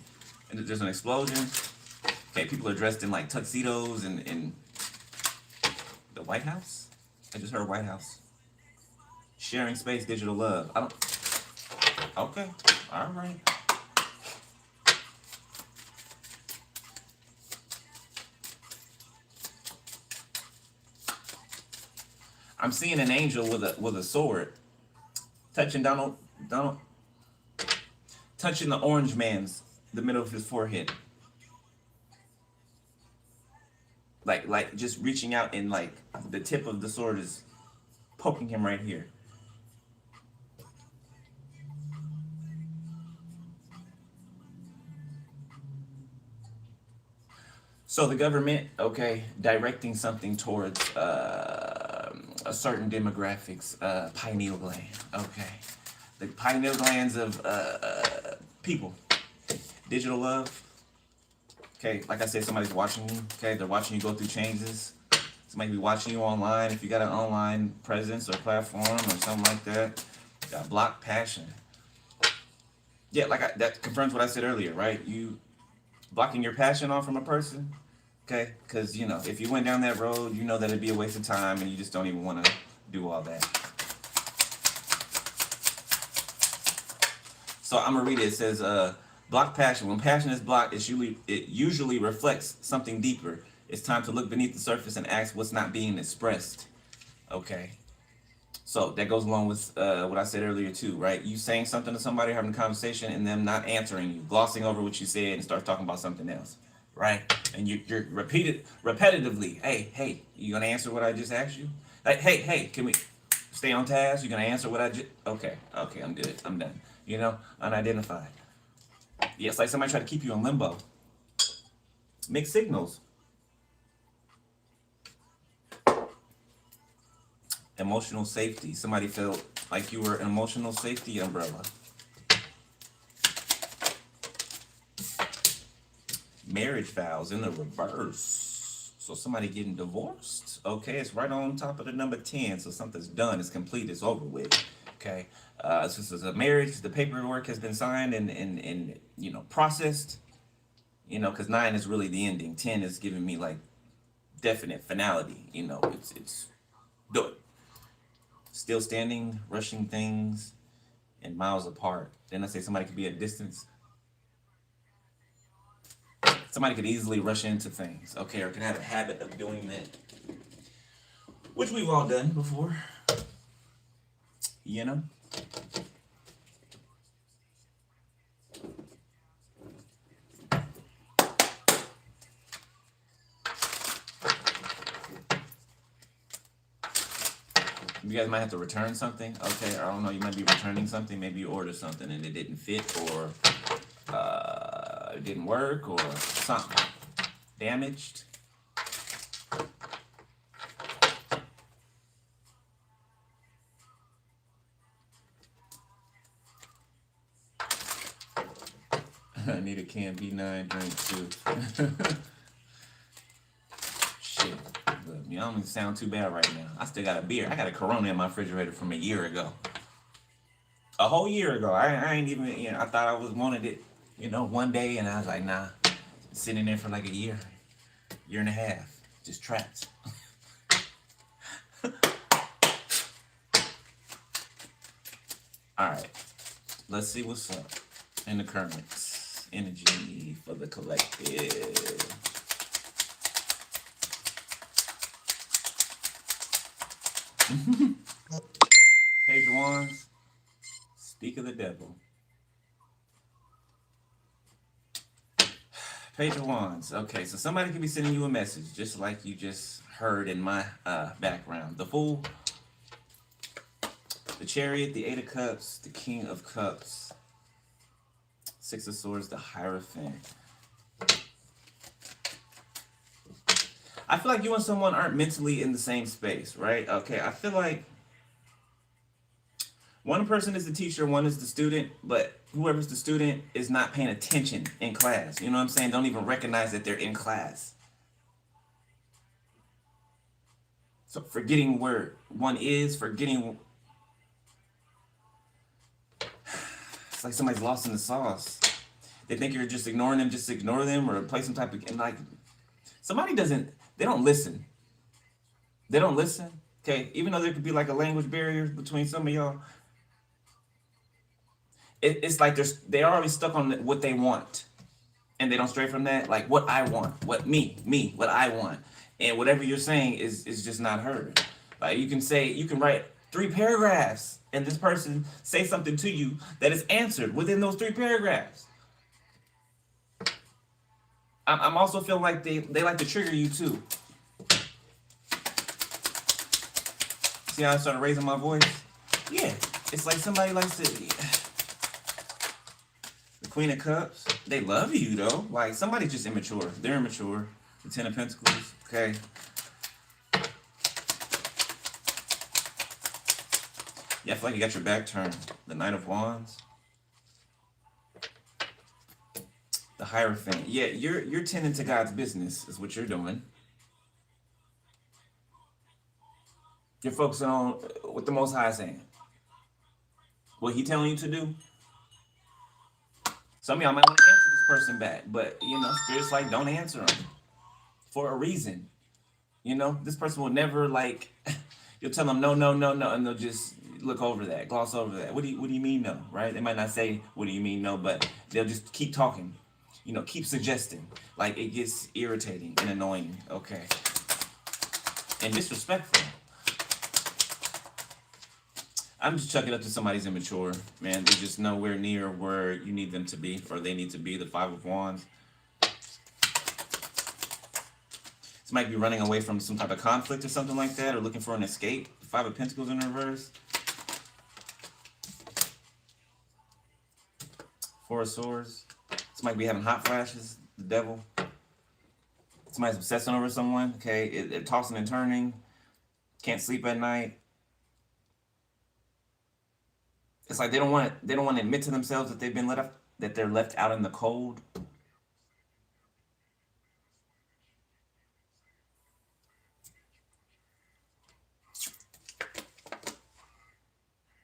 and there's an explosion. Okay, people are dressed in like tuxedos and in the White House. I just heard White House. Sharing space, digital love. I don't. Okay, all right. I'm seeing an angel with a sword touching Donald. touching the orange man's, the middle of his forehead, like just reaching out and like the tip of the sword is poking him right here. So the government, okay, directing something towards a certain demographics, pineal gland, okay, the pineal glands of people, digital love, okay. Like I said, somebody's watching you, okay. They're watching you go through changes. Somebody be watching you online if you got an online presence or platform or something like that. Got block passion. Yeah, that confirms what I said earlier, right? You blocking your passion off from a person, okay? Because, you know, if you went down that road, you know that it'd be a waste of time and you just don't even want to do all that. So I'm going to read it. It says, block passion. When passion is blocked, it usually reflects something deeper. It's time to look beneath the surface and ask what's not being expressed. Okay. So that goes along with what I said earlier too, right? You saying something to somebody, having a conversation, and them not answering you, glossing over what you said, and start talking about something else, right? And you're repetitively, hey, you gonna answer what I just asked you? Like, hey, can we stay on task? You gonna answer what I just? Okay, I'm good, I'm done. You know, unidentified. Yeah, it's like somebody try to keep you in limbo. Mixed signals. Emotional safety. Somebody felt like you were an emotional safety umbrella. Marriage vows in the reverse. So somebody getting divorced. Okay, it's right on top of the number 10. So something's done, it's complete, it's over with. Okay. So this is a marriage, the paperwork has been signed and you know, processed. You know, because 9 is really the ending. 10 is giving me like definite finality. You know, it's do it. Still standing, rushing things, and miles apart. Then I say somebody could be at distance. Somebody could easily rush into things, okay, or can have a habit of doing that, which we've all done before, you know? You guys might have to return something, okay? Or I don't know, you might be returning something. Maybe you ordered something and it didn't fit, or it didn't work, or something damaged. I need a can B9 drink too. Shit. Look, you don't even sound too bad right now. I still got a beer. I got a Corona in my refrigerator from a year ago. A whole year ago. I ain't even, you know, I thought I was wanted it, you know, one day, and I was like, nah. Sitting there for like a year and a half, just trapped. All right, let's see what's up in the currents. Energy for the collective. Page of Wands. Speak of the devil. Page of Wands. Okay, so somebody could be sending you a message, just like you just heard in my background. The Fool, the Chariot, the Eight of Cups, the King of Cups, Six of Swords, the Hierophant. I feel like you and someone aren't mentally in the same space, right? Okay, I feel like one person is the teacher, one is the student, but whoever's the student is not paying attention in class. You know what I'm saying? Don't even recognize that they're in class. So forgetting where one is, forgetting. It's like somebody's lost in the sauce. They think you're just ignoring them, just ignore them, or play some type of, and like, somebody doesn't, they don't listen. They don't listen, okay? Even though there could be like a language barrier between some of y'all, it's like they're already stuck on what they want, and they don't stray from that. Like what I want, what what I want, and whatever you're saying is just not heard. Like you can say, you can write 3 paragraphs, and this person say something to you that is answered within those 3 paragraphs. I'm also feeling like they like to trigger you too. See how I started raising my voice? Yeah, it's like somebody likes to. The Queen of Cups, they love you though. Like somebody's just immature. They're immature. The Ten of Pentacles, okay. Yeah, I feel like you got your back turned. The Knight of Wands. The Hierophant. Yeah, you're tending to God's business is what you're doing. You're focusing on what the Most High is saying. What He telling you to do. Some of y'all might want to answer this person back, but you know, Spirit's like, don't answer them for a reason. You know, this person will never like. You'll tell them no, no, no, no, and they'll just look over that, gloss over that. What do you mean no? Right? They might not say what do you mean no, but they'll just keep talking. You know, keep suggesting. Like it gets irritating and annoying. Okay, and disrespectful. I'm just chucking up to somebody's immature, man. They're just nowhere near where you need them to be, or they need to be. The Five of Wands. This might be running away from some type of conflict or something like that, or looking for an escape. The Five of Pentacles in reverse. Four of Swords. This might be having hot flashes. The Devil. Somebody's obsessing over someone. Okay, they're tossing and turning. Can't sleep at night. It's like they don't want to admit to themselves that they've been that they're left out in the cold.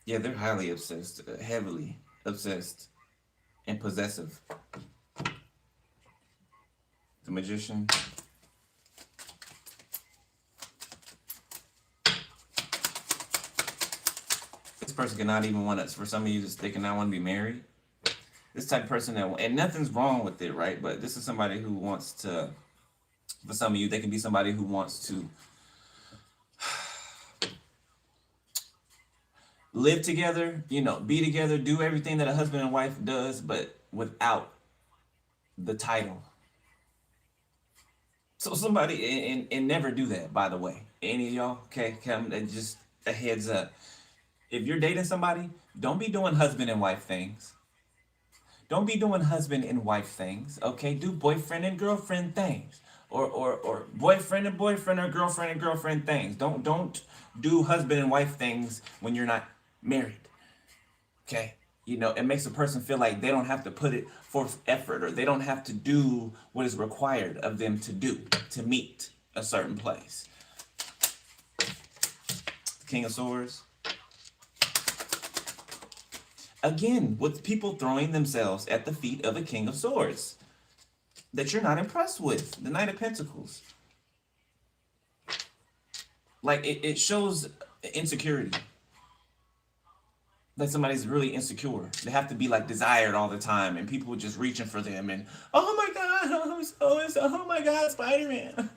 Yeah, they're highly obsessed, heavily obsessed, and possessive. The Magician. This person cannot even want to, for some of you, they cannot want to be married. This type of person that, and nothing's wrong with it, right? But this is somebody who wants to, for some of you, they can be somebody who wants to live together, you know, be together, do everything that a husband and wife does, but without the title. So somebody, and never do that, by the way. Any of y'all, okay, come, just a heads up. If you're dating somebody, don't be doing husband and wife things. Don't be doing husband and wife things, okay? Do boyfriend and girlfriend things. Or boyfriend and boyfriend or girlfriend and girlfriend things. Don't do husband and wife things when you're not married. Okay? You know, it makes a person feel like they don't have to put it forth effort, or they don't have to do what is required of them to do to meet a certain place. King of Swords. Again, with people throwing themselves at the feet of a King of Swords that you're not impressed with. The Knight of Pentacles. Like, it shows insecurity. Like somebody's really insecure. They have to be like desired all the time, and people are just reaching for them, and oh my God, oh my God, Spider-Man.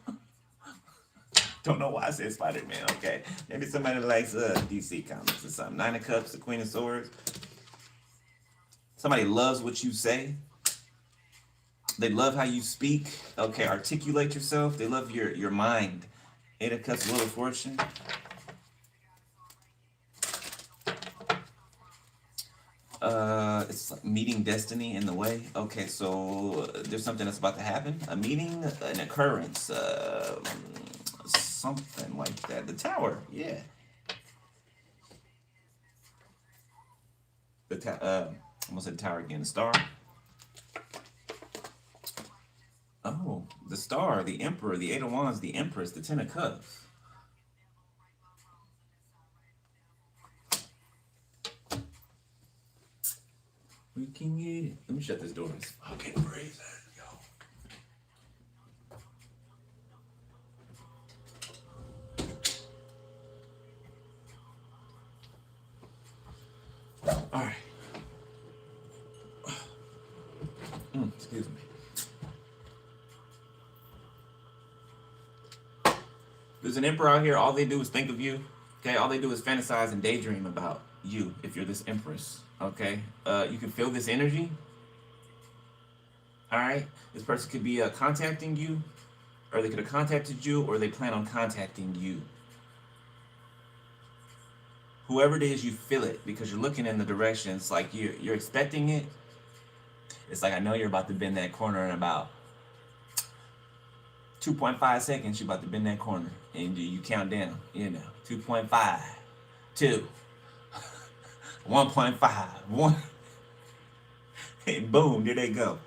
Don't know why I said Spider-Man, okay? Maybe somebody likes DC comics or something. Nine of Cups, the Queen of Swords. Somebody loves what you say. They love how you speak. Okay, articulate yourself. They love your mind. Eight of Cups, Wheel of Fortune. It's like meeting destiny in the way. Okay, so there's something that's about to happen. A meeting, an occurrence, something like that. The Tower, yeah. Almost said Tower again. The Star. Oh, the Star, the Emperor, the Eight of Wands, the Empress, the Ten of Cups. We can get it. Let me shut this door. It's fucking freezing, yo. All right. Excuse me. There's an emperor out here. All they do is think of you. Okay, all they do is fantasize and daydream about you if you're this empress. Okay, you can feel this energy. All right, this person could be contacting you, or they could have contacted you, or they plan on contacting you. Whoever it is, you feel it because you're looking in the direction. It's like you're expecting it. It's like I know you're about to bend that corner in about 2.5 seconds. You're about to bend that corner, and you count down. 2.5, 2, 1.5, 1, and boom, there they go.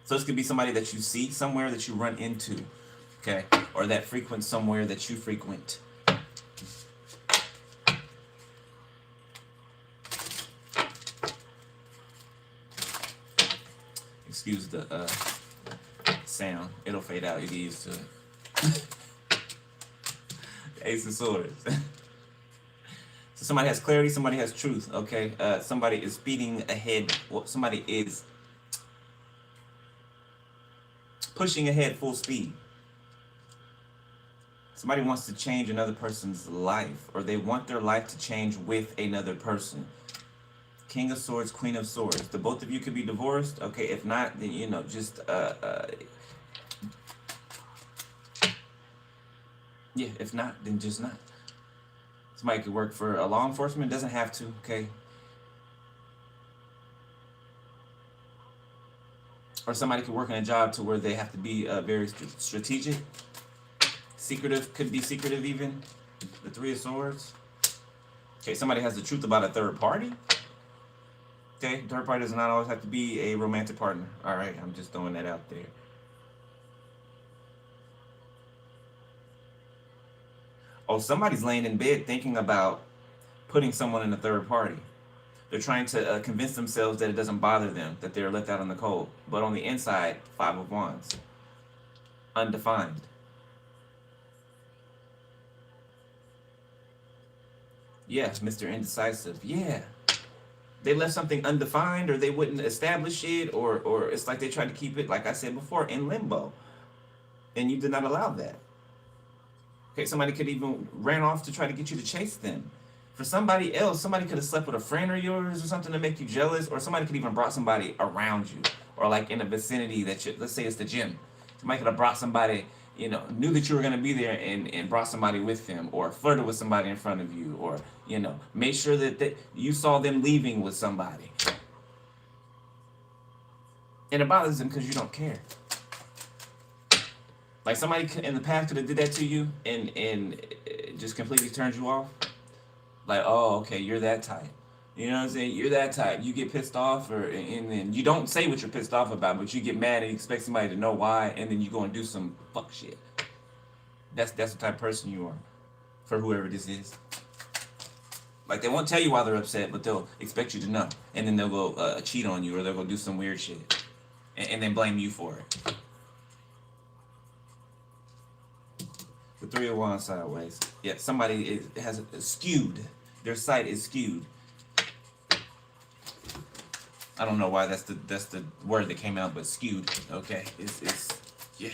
So this could be somebody that you see somewhere that you run into, okay, or that frequents somewhere that you frequent. Excuse the sound. It'll fade out. You get used to it. Ace of Swords. So somebody has clarity. Somebody has truth. Okay. Somebody is speeding ahead. Well, somebody is pushing ahead full speed. Somebody wants to change another person's life, or they want their life to change with another person. King of Swords, Queen of Swords. The both of you could be divorced. Okay, if not, then just yeah. If not, then just not. Somebody could work for a law enforcement. Doesn't have to. Okay. Or somebody could work in a job to where they have to be very strategic. Secretive, could be secretive even. The Three of Swords. Okay, somebody has the truth about a third party. Okay, third party does not always have to be a romantic partner. All right, I'm just throwing that out there. Oh, somebody's laying in bed thinking about putting someone in a third party. They're trying to convince themselves that it doesn't bother them, that they're left out in the cold. But on the inside, Five of Wands. Undefined. Yeah, Mr. Indecisive. Yeah. They left something undefined, or they wouldn't establish it, or it's like they tried to keep it, like I said before, in limbo. And you did not allow that. Okay, somebody could even ran off to try to get you to chase them. For somebody else, somebody could have slept with a friend of yours or something to make you jealous, or somebody could even brought somebody around you, or like in a vicinity that you, let's say it's the gym. Somebody could have brought somebody, knew that you were gonna be there and brought somebody with them, or flirted with somebody in front of you, or made sure that you saw them leaving with somebody. And it bothers them because you don't care. Like somebody in the past could have did that to you and it just completely turned you off. Like, oh, okay, you're that type. You know what I'm saying? You're that type. You get pissed off, and then you don't say what you're pissed off about, but you get mad and you expect somebody to know why, and then you go and do some fuck shit. That's the type of person you are, for whoever this is. Like they won't tell you why they're upset, but they'll expect you to know, and then they'll go cheat on you, or they'll go do some weird shit, and then blame you for it. The Three of Wands sideways. Yeah, somebody has skewed. Their sight is skewed. I don't know why that's the word that came out, but skewed. Okay, it's yeah.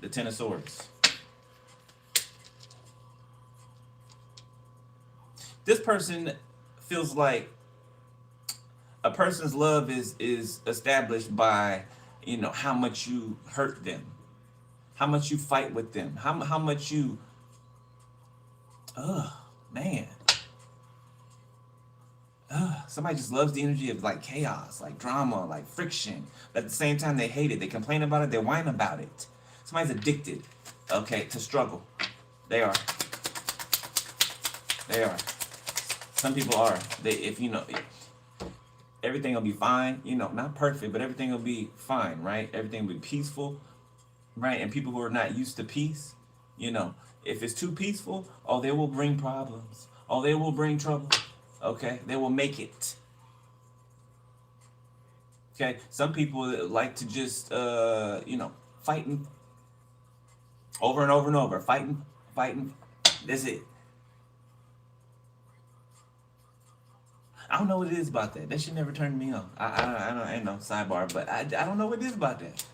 The Ten of Swords. This person feels like a person's love is established by how much you hurt them, how much you fight with them, how much you man. Somebody just loves the energy of like chaos, like drama, like friction. But at the same time, they hate it. They complain about it. They whine about it. Somebody's addicted, okay, to struggle. They are. They are. Some people are. If everything will be fine. Not perfect, but everything will be fine, right? Everything will be peaceful, right? And people who are not used to peace, if it's too peaceful, oh, they will bring problems. Oh, they will bring trouble. Okay, they will make it. Okay, some people like to just, fighting over and over and over, fighting. That's it. I don't know what it is about that. That shit never turned me on. I don't know, sidebar, but I don't know what it is about that.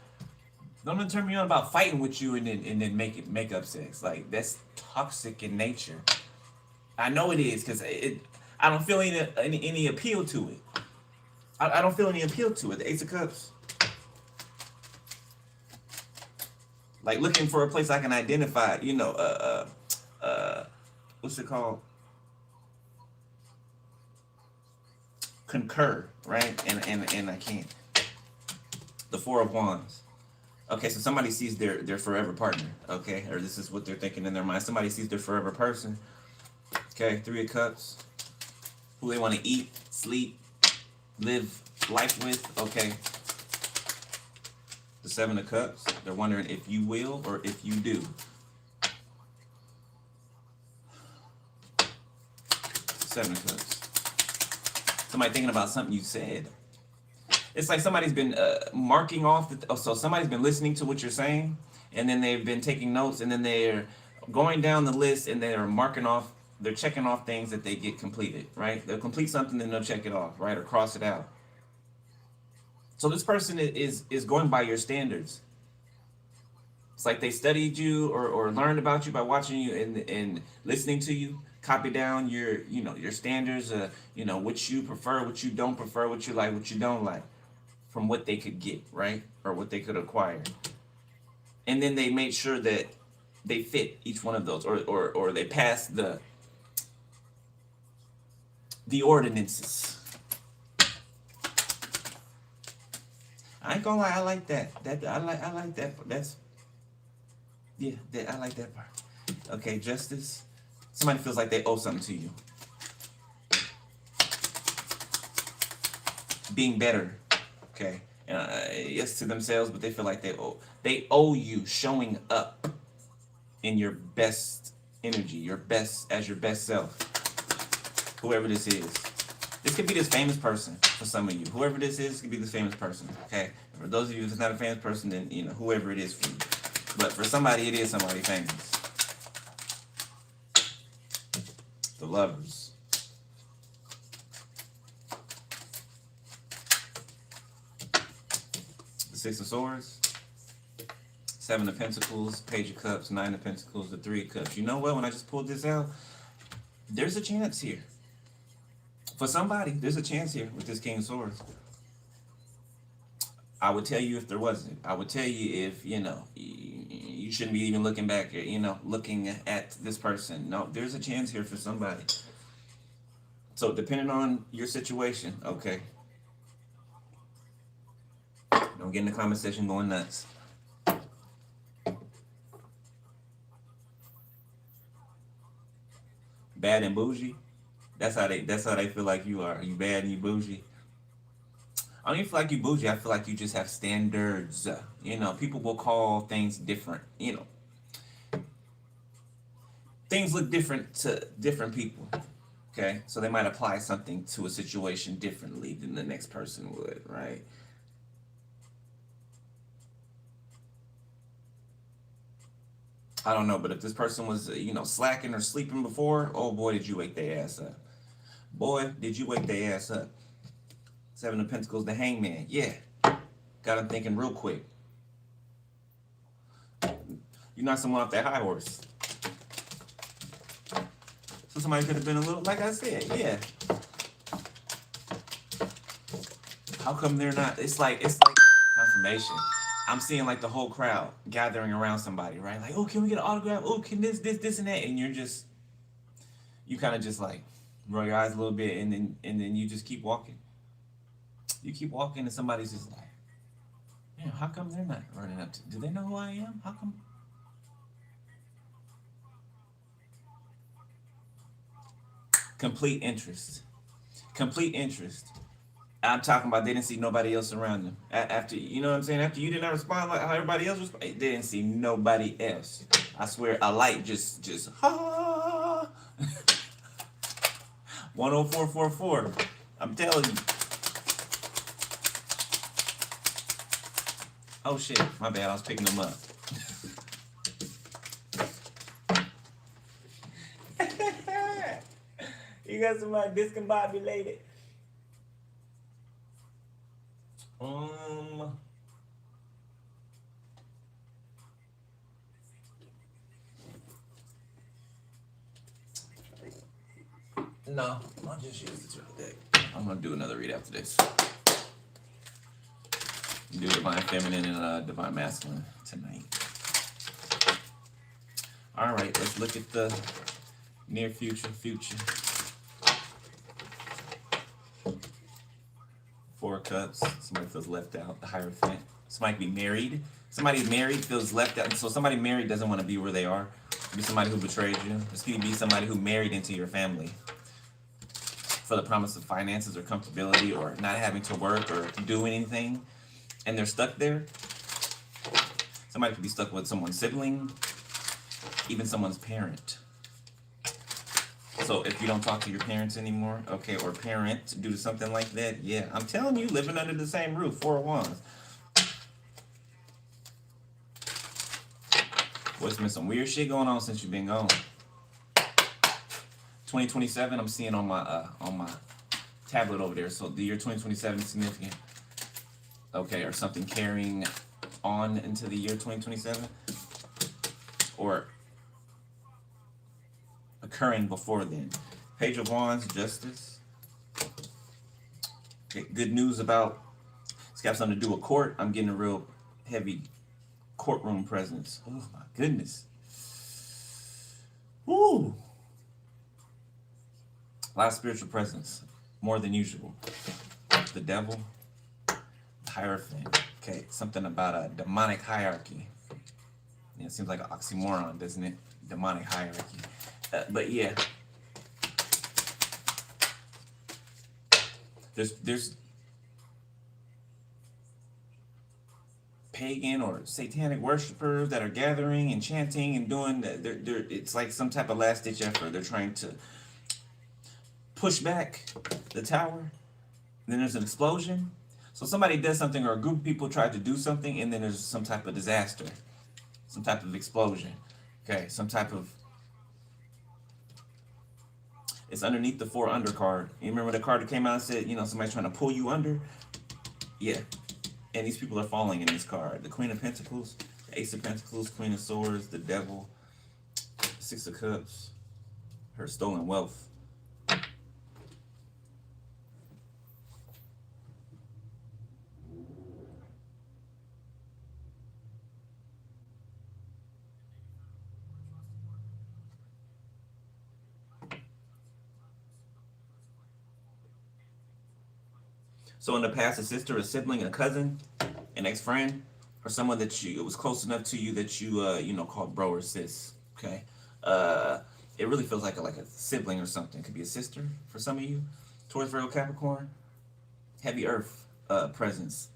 Don't let turn me on about fighting with you and then make up sex. Like that's toxic in nature. I know it is because it. I don't feel any appeal to it. I don't feel any appeal to it. The Ace of Cups. Like looking for a place I can identify. What's it called? Concur, right? And I can't. The Four of Wands. Okay, so somebody sees their forever partner, okay, or this is what they're thinking in their mind. Somebody sees their forever person. Okay, Three of Cups. Who they want to eat, sleep, live life with. Okay. The Seven of Cups. They're wondering if you will or if you do. Seven of Cups. Somebody thinking about something you said. It's like somebody's been marking off. So somebody's been listening to what you're saying, and then they've been taking notes, and then they're going down the list, and they're marking off. They're checking off things that they get completed, right? They'll complete something, then they'll check it off, right, or cross it out. So this person is going by your standards. It's like they studied you or learned about you by watching you and listening to you, copy down your standards, what you prefer, what you don't prefer, what you like, what you don't like, from what they could get, right? Or what they could acquire. And then they made sure that they fit each one of those, or they passed the ordinances. I ain't gonna lie, I like that. I like that. That's I like that part. Okay, justice. Somebody feels like they owe something to you. Being better. Okay. Yes, to themselves, but they feel like they owe you showing up in your best energy, your best self. Whoever this is. This could be this famous person for some of you. Whoever this is could be this famous person. Okay. For those of you, if it's not a famous person, then whoever it is for you. But for somebody, it is somebody famous. The Lovers. The Six of Swords. Seven of Pentacles. Page of Cups. Nine of Pentacles. The Three of Cups. You know what? When I just pulled this out, there's a chance here. For somebody, there's a chance here with this King of Swords. I would tell you if there wasn't. I would tell you if, you shouldn't be even looking back at, looking at this person. No, there's a chance here for somebody. So depending on your situation, okay. Don't get in the comment section going nuts. Bad and bougie. That's how they feel like you are. You bad and you bougie. I don't even feel like you bougie. I feel like you just have standards. People will call things different. Things look different to different people. Okay, so they might apply something to a situation differently than the next person would, right? I don't know, but if this person was, slacking or sleeping before, oh boy, did you wake their ass up. Boy, did you wake their ass up. Seven of Pentacles, the Hangman. Yeah, got them thinking real quick. You knocked someone off that high horse. So somebody could have been a little, like I said, yeah. How come they're not? It's like confirmation. I'm seeing like the whole crowd gathering around somebody, right? Like, oh, can we get an autograph? Oh, can this, and that? And you kind of just like roll your eyes a little bit, and then you just keep walking. You keep walking, and somebody's just like, man, how come they're not running up to? Do they know who I am? How come? Complete interest. Complete interest. I'm talking about they didn't see nobody else around them. After, you know what I'm saying? After you didn't respond like how everybody else was, they didn't see nobody else. I swear, a light just ha. 10444. I'm telling you. Oh shit, my bad. I was picking them up. You got somebody discombobulated. Um, No, I'll just use the turtle deck. I'm gonna do another read after this. Do divine feminine and divine masculine tonight. All right, let's look at the near future. Four of Cups. Somebody feels left out. The Hierophant. Somebody be married. Somebody married feels left out. So somebody married doesn't want to be where they are. It could be somebody who betrayed you. This could be somebody who married into your family for the promise of finances or comfortability or not having to work or do anything, and they're stuck there. Somebody could be stuck with someone's sibling, even someone's parent. So if you don't talk to your parents anymore, okay, or parent due to something like that, yeah, I'm telling you, living under the same roof, Four of Wands. Boy, it's been some weird shit going on since you've been gone. 2027, I'm seeing on my tablet over there. So the year 2027 is significant. Okay, or something carrying on into the year 2027, or occurring before then. Page of Wands, Justice. Okay, good news about it's got something to do with court. I'm getting a real heavy courtroom presence. Oh my goodness. Woo! A lot of spiritual presence, more than usual. The Devil, Hierophant. Okay, something about a demonic hierarchy. Yeah, it seems like an oxymoron, doesn't it? Demonic hierarchy. But yeah, there's pagan or satanic worshipers that are gathering and chanting and doing. It's like some type of last ditch effort. They're trying to push back the tower, and then there's an explosion. So somebody does something, or a group of people try to do something, and then there's some type of disaster, some type of explosion. Okay, some type of. It's underneath the 4 under card. You remember the card that came out and said, somebody's trying to pull you under? Yeah. And these people are falling in this card. The Queen of Pentacles, the Ace of Pentacles, Queen of Swords, the Devil, 6 of Cups, her stolen wealth. So in the past, a sister, a sibling, a cousin, an ex-friend, or someone that it was close enough to you that you called bro or sis. Okay, it really feels like a sibling or something. It could be a sister for some of you. Taurus, Virgo, Capricorn, heavy Earth presence.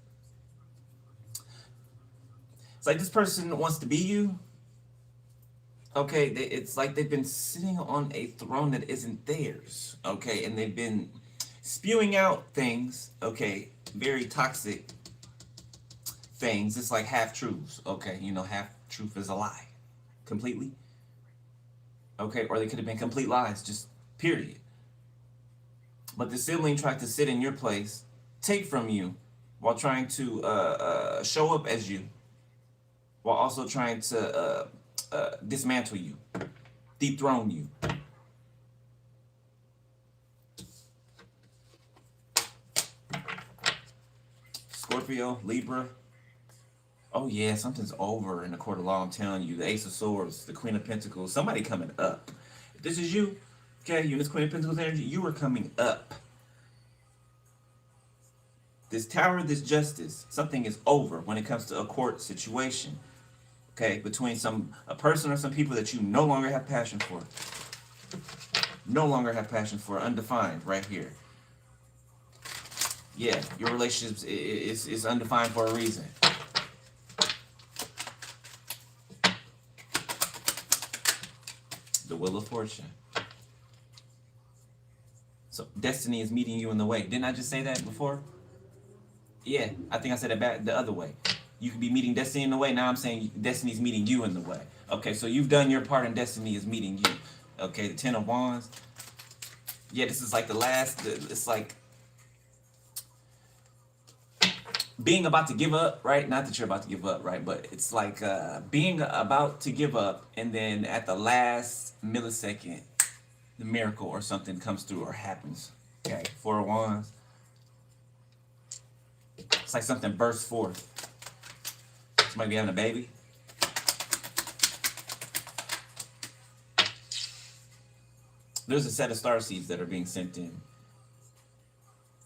It's like this person wants to be you. Okay, it's like they've been sitting on a throne that isn't theirs. Okay, and they've been spewing out things, okay, very toxic things. It's like half truths, okay, half truth is a lie, completely, okay, or they could have been complete lies, just period. But the sibling tried to sit in your place, take from you, while trying to show up as you, while also trying to dismantle you, dethrone you. Scorpio, Libra. Oh yeah, something's over in the court of law. I'm telling you, the Ace of Swords, the Queen of Pentacles, somebody coming up. If this is you, okay, you in this Queen of Pentacles energy, you are coming up. This Tower, this Justice, something is over when it comes to a court situation. Okay, between a person or some people that you no longer have passion for. No longer have passion for, undefined, right here. Yeah, your relationship is undefined for a reason. The Wheel of Fortune. So destiny is meeting you in the way. Didn't I just say that before? Yeah, I think I said it back the other way. You could be meeting destiny in the way. Now I'm saying destiny is meeting you in the way. Okay, so you've done your part and destiny is meeting you. Okay, the 10 of Wands. Yeah, this is like the last, it's like being about to give up, right? Not that you're about to give up, right? But it's like being about to give up, and then at the last millisecond, the miracle or something comes through or happens. Okay, Four of Wands. It's like something bursts forth. Somebody be having a baby. There's a set of star seeds that are being sent in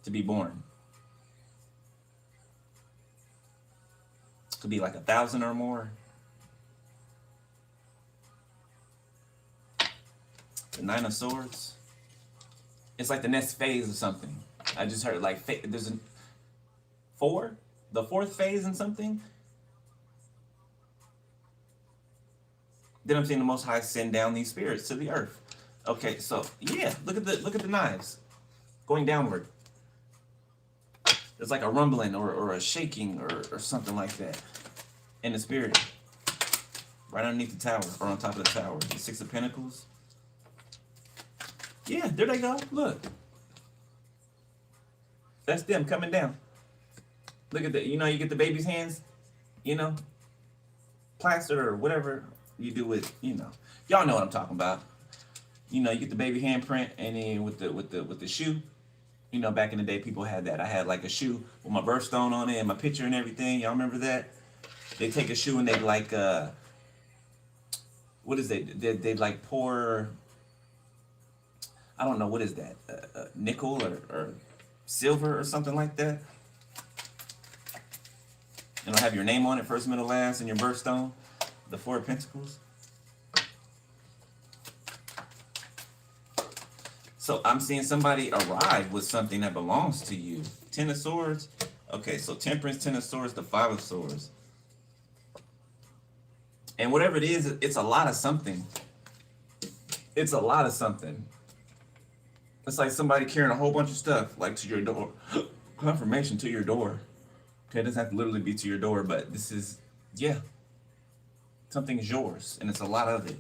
to be born. Could be like 1,000 or more. The Nine of Swords. It's like the next phase of something. I just heard like there's a the fourth phase in something. Then I'm seeing the Most High send down these spirits to the earth. Okay, so yeah, look at the knives going downward. There's like a rumbling or a shaking or something like that in the spirit. Right underneath the tower or on top of the tower. The Six of Pentacles. Yeah, there they go. Look. That's them coming down. Look at that. You know, you get the baby's hands, you know, plastered or whatever you do with, you know. Y'all know what I'm talking about. You know, you get the baby handprint and then with the shoe. You know, back in the day, people had that. I had like a shoe with my birthstone on it and my picture and everything. Y'all remember that? They take a shoe and they like, what is it? They like pour, I don't know, what is that? Nickel or silver or something like that. It'll have your name on it, first, middle, last, and your birthstone. The Four of Pentacles. So I'm seeing somebody arrive with something that belongs to you. Ten of Swords. Okay, so Temperance, Ten of Swords, the Five of Swords. And whatever it is, it's a lot of something. It's a lot of something. It's like somebody carrying a whole bunch of stuff, like to your door. Confirmation to your door. Okay, it doesn't have to literally be to your door, but this is, yeah. Something is yours, and it's a lot of it.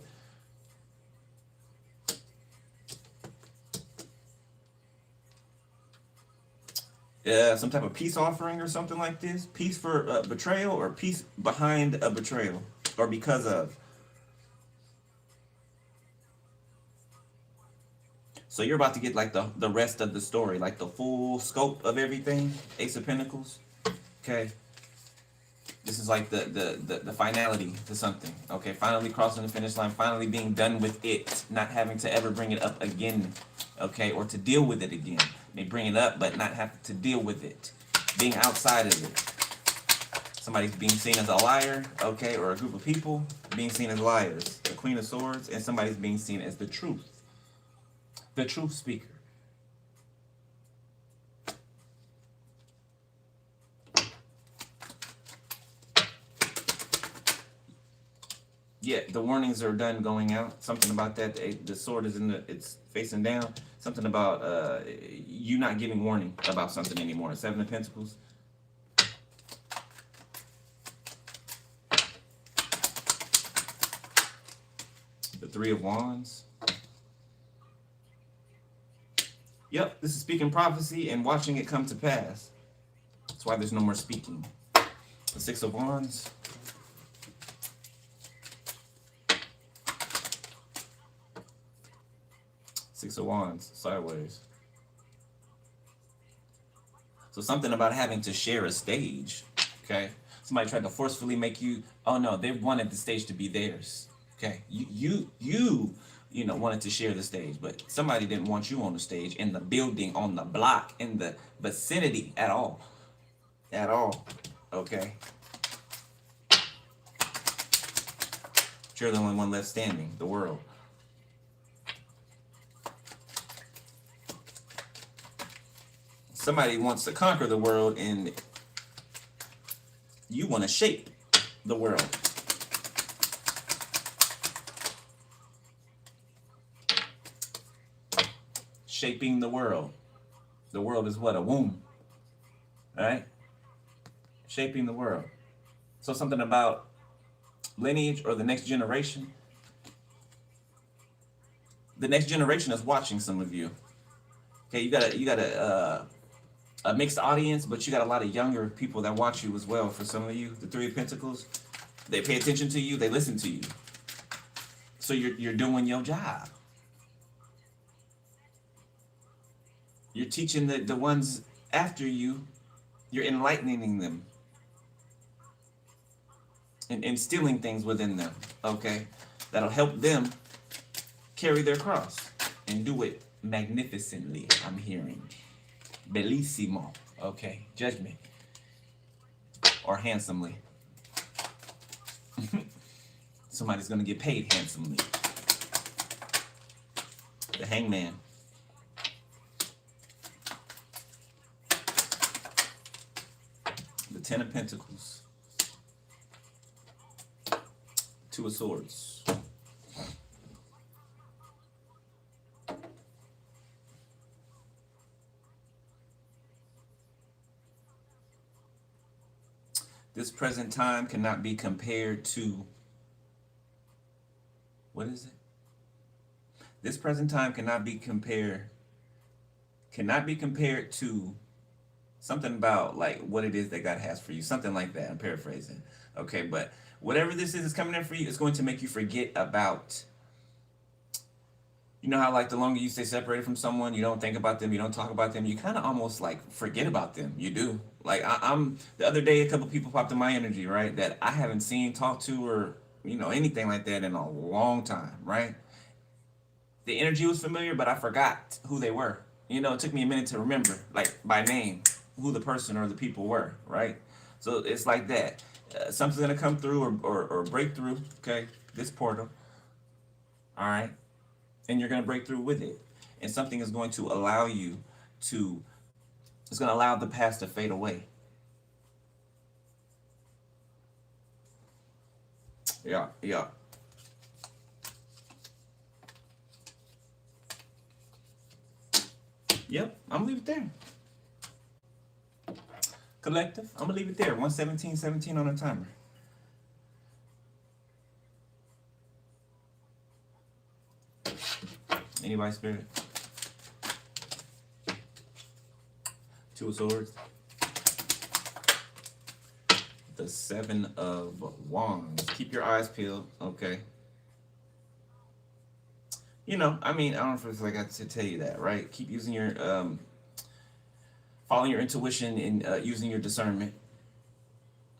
Yeah, some type of peace offering or something like this. Peace for betrayal or peace behind a betrayal or because of. So you're about to get like the rest of the story, like the full scope of everything. Ace of Pentacles. Okay. This is like the finality to something. Okay, finally crossing the finish line, finally being done with it, not having to ever bring it up again. Okay, or to deal with it again. They bring it up, but not have to deal with it. Being outside of it. Somebody's being seen as a liar, okay, or a group of people being seen as liars. The Queen of Swords, and somebody's being seen as the truth. The truth speaker. Yeah, the warnings are done going out. Something about that. The sword is it's facing down. Something about you not giving warning about something anymore. Seven of Pentacles. The Three of Wands. Yep, this is speaking prophecy and watching it come to pass. That's why there's no more speaking. The Six of Wands. Six of Wands, sideways. So something about having to share a stage, okay? Somebody tried to forcefully make you, oh no, they wanted the stage to be theirs, okay? You know, wanted to share the stage, but somebody didn't want you on the stage, in the building, on the block, in the vicinity at all. At all, okay? You're the only one left standing, the world. Somebody wants to conquer the world and you want to shape the world. Shaping the world. The world is what? A womb. Right? Shaping the world. So something about lineage or the next generation. The next generation is watching some of you. Okay, you got a mixed audience, but you got a lot of younger people that watch you as well. For some of you, the Three of Pentacles, they pay attention to you, they listen to you. So you're doing your job. You're teaching the ones after you, you're enlightening them and instilling things within them, okay? That'll help them carry their cross and do it magnificently, I'm hearing. Bellissimo, okay? Judge me. Or handsomely. Somebody's gonna get paid handsomely. The hangman. The Ten of Pentacles. Two of Swords. This present time cannot be compared to, what is it? This present time cannot be compared to something about like what it is that God has for you. Something like that. I'm paraphrasing. Okay, but whatever this is coming in for you, it's going to make you forget about, you know how like the longer you stay separated from someone, you don't think about them, you don't talk about them, you kind of almost like forget about them. You do. Like I'm the other day, a couple people popped in my energy, right, that I haven't seen, talked to, or anything like that in a long time, right? The energy was familiar, but I forgot who they were. It took me a minute to remember, like by name, who the person or the people were, right? So it's like that. Something's gonna come through or break through, okay? This portal, all right? And you're going to break through with it. And something is going to allow you to, it's going to allow the past to fade away. Yeah. Yep, I'm going to leave it there. Collective, I'm going to leave it there. 117.17 on the timer. Anybody, Spirit? Two of Swords. The Seven of Wands. Keep your eyes peeled, okay? I don't know if it's like I should tell you that, right? Keep using your, following your intuition and using your discernment.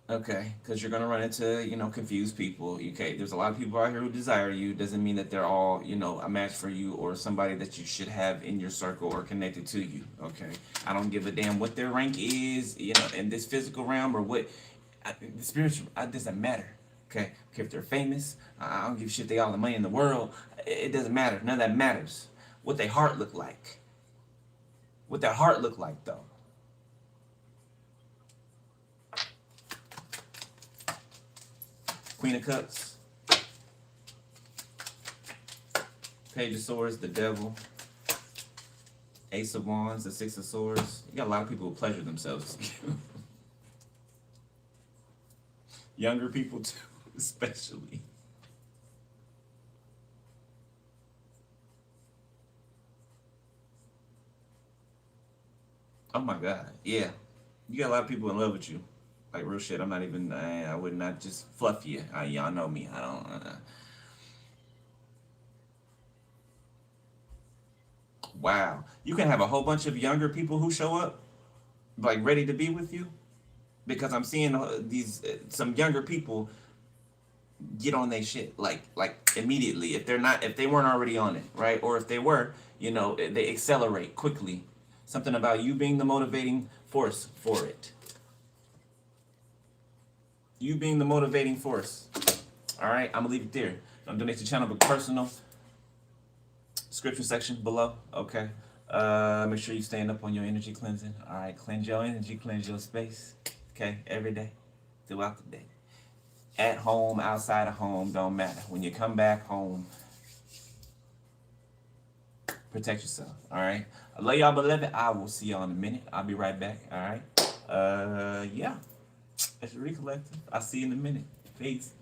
Okay, because you're going to run into, confused people. Okay, there's a lot of people out here who desire you. Doesn't mean that they're all, a match for you or somebody that you should have in your circle or connected to you. Okay, I don't give a damn what their rank is, in this physical realm or what, the spiritual, it doesn't matter. Okay, if they're famous, I don't give a shit they all the money in the world. It doesn't matter. None of that matters. What their heart look like. What their heart look like, though. Queen of Cups, Page of Swords, the Devil, Ace of Wands, the Six of Swords. You got a lot of people who pleasure themselves. Younger people too, especially. Oh my God, yeah. You got a lot of people in love with you. Like real shit. I'm not even. I would not just fluff you. Y'all know me. I don't. Wow. You can have a whole bunch of younger people who show up, like ready to be with you, because I'm seeing these some younger people get on their shit like immediately if they weren't already on it, right? Or if they were, they accelerate quickly. Something about you being the motivating force for it. You being the motivating force. All right, I'm gonna leave it there. Don't donate to the channel, but personal. Description section below. Okay. Make sure you stand up on your energy cleansing. All right, cleanse your energy, cleanse your space. Okay, every day, throughout the day. At home, outside of home, don't matter. When you come back home, protect yourself. All right. I love y'all, beloved. I will see y'all in a minute. I'll be right back. All right. Yeah. It's Recollective. I'll see you in a minute. Peace.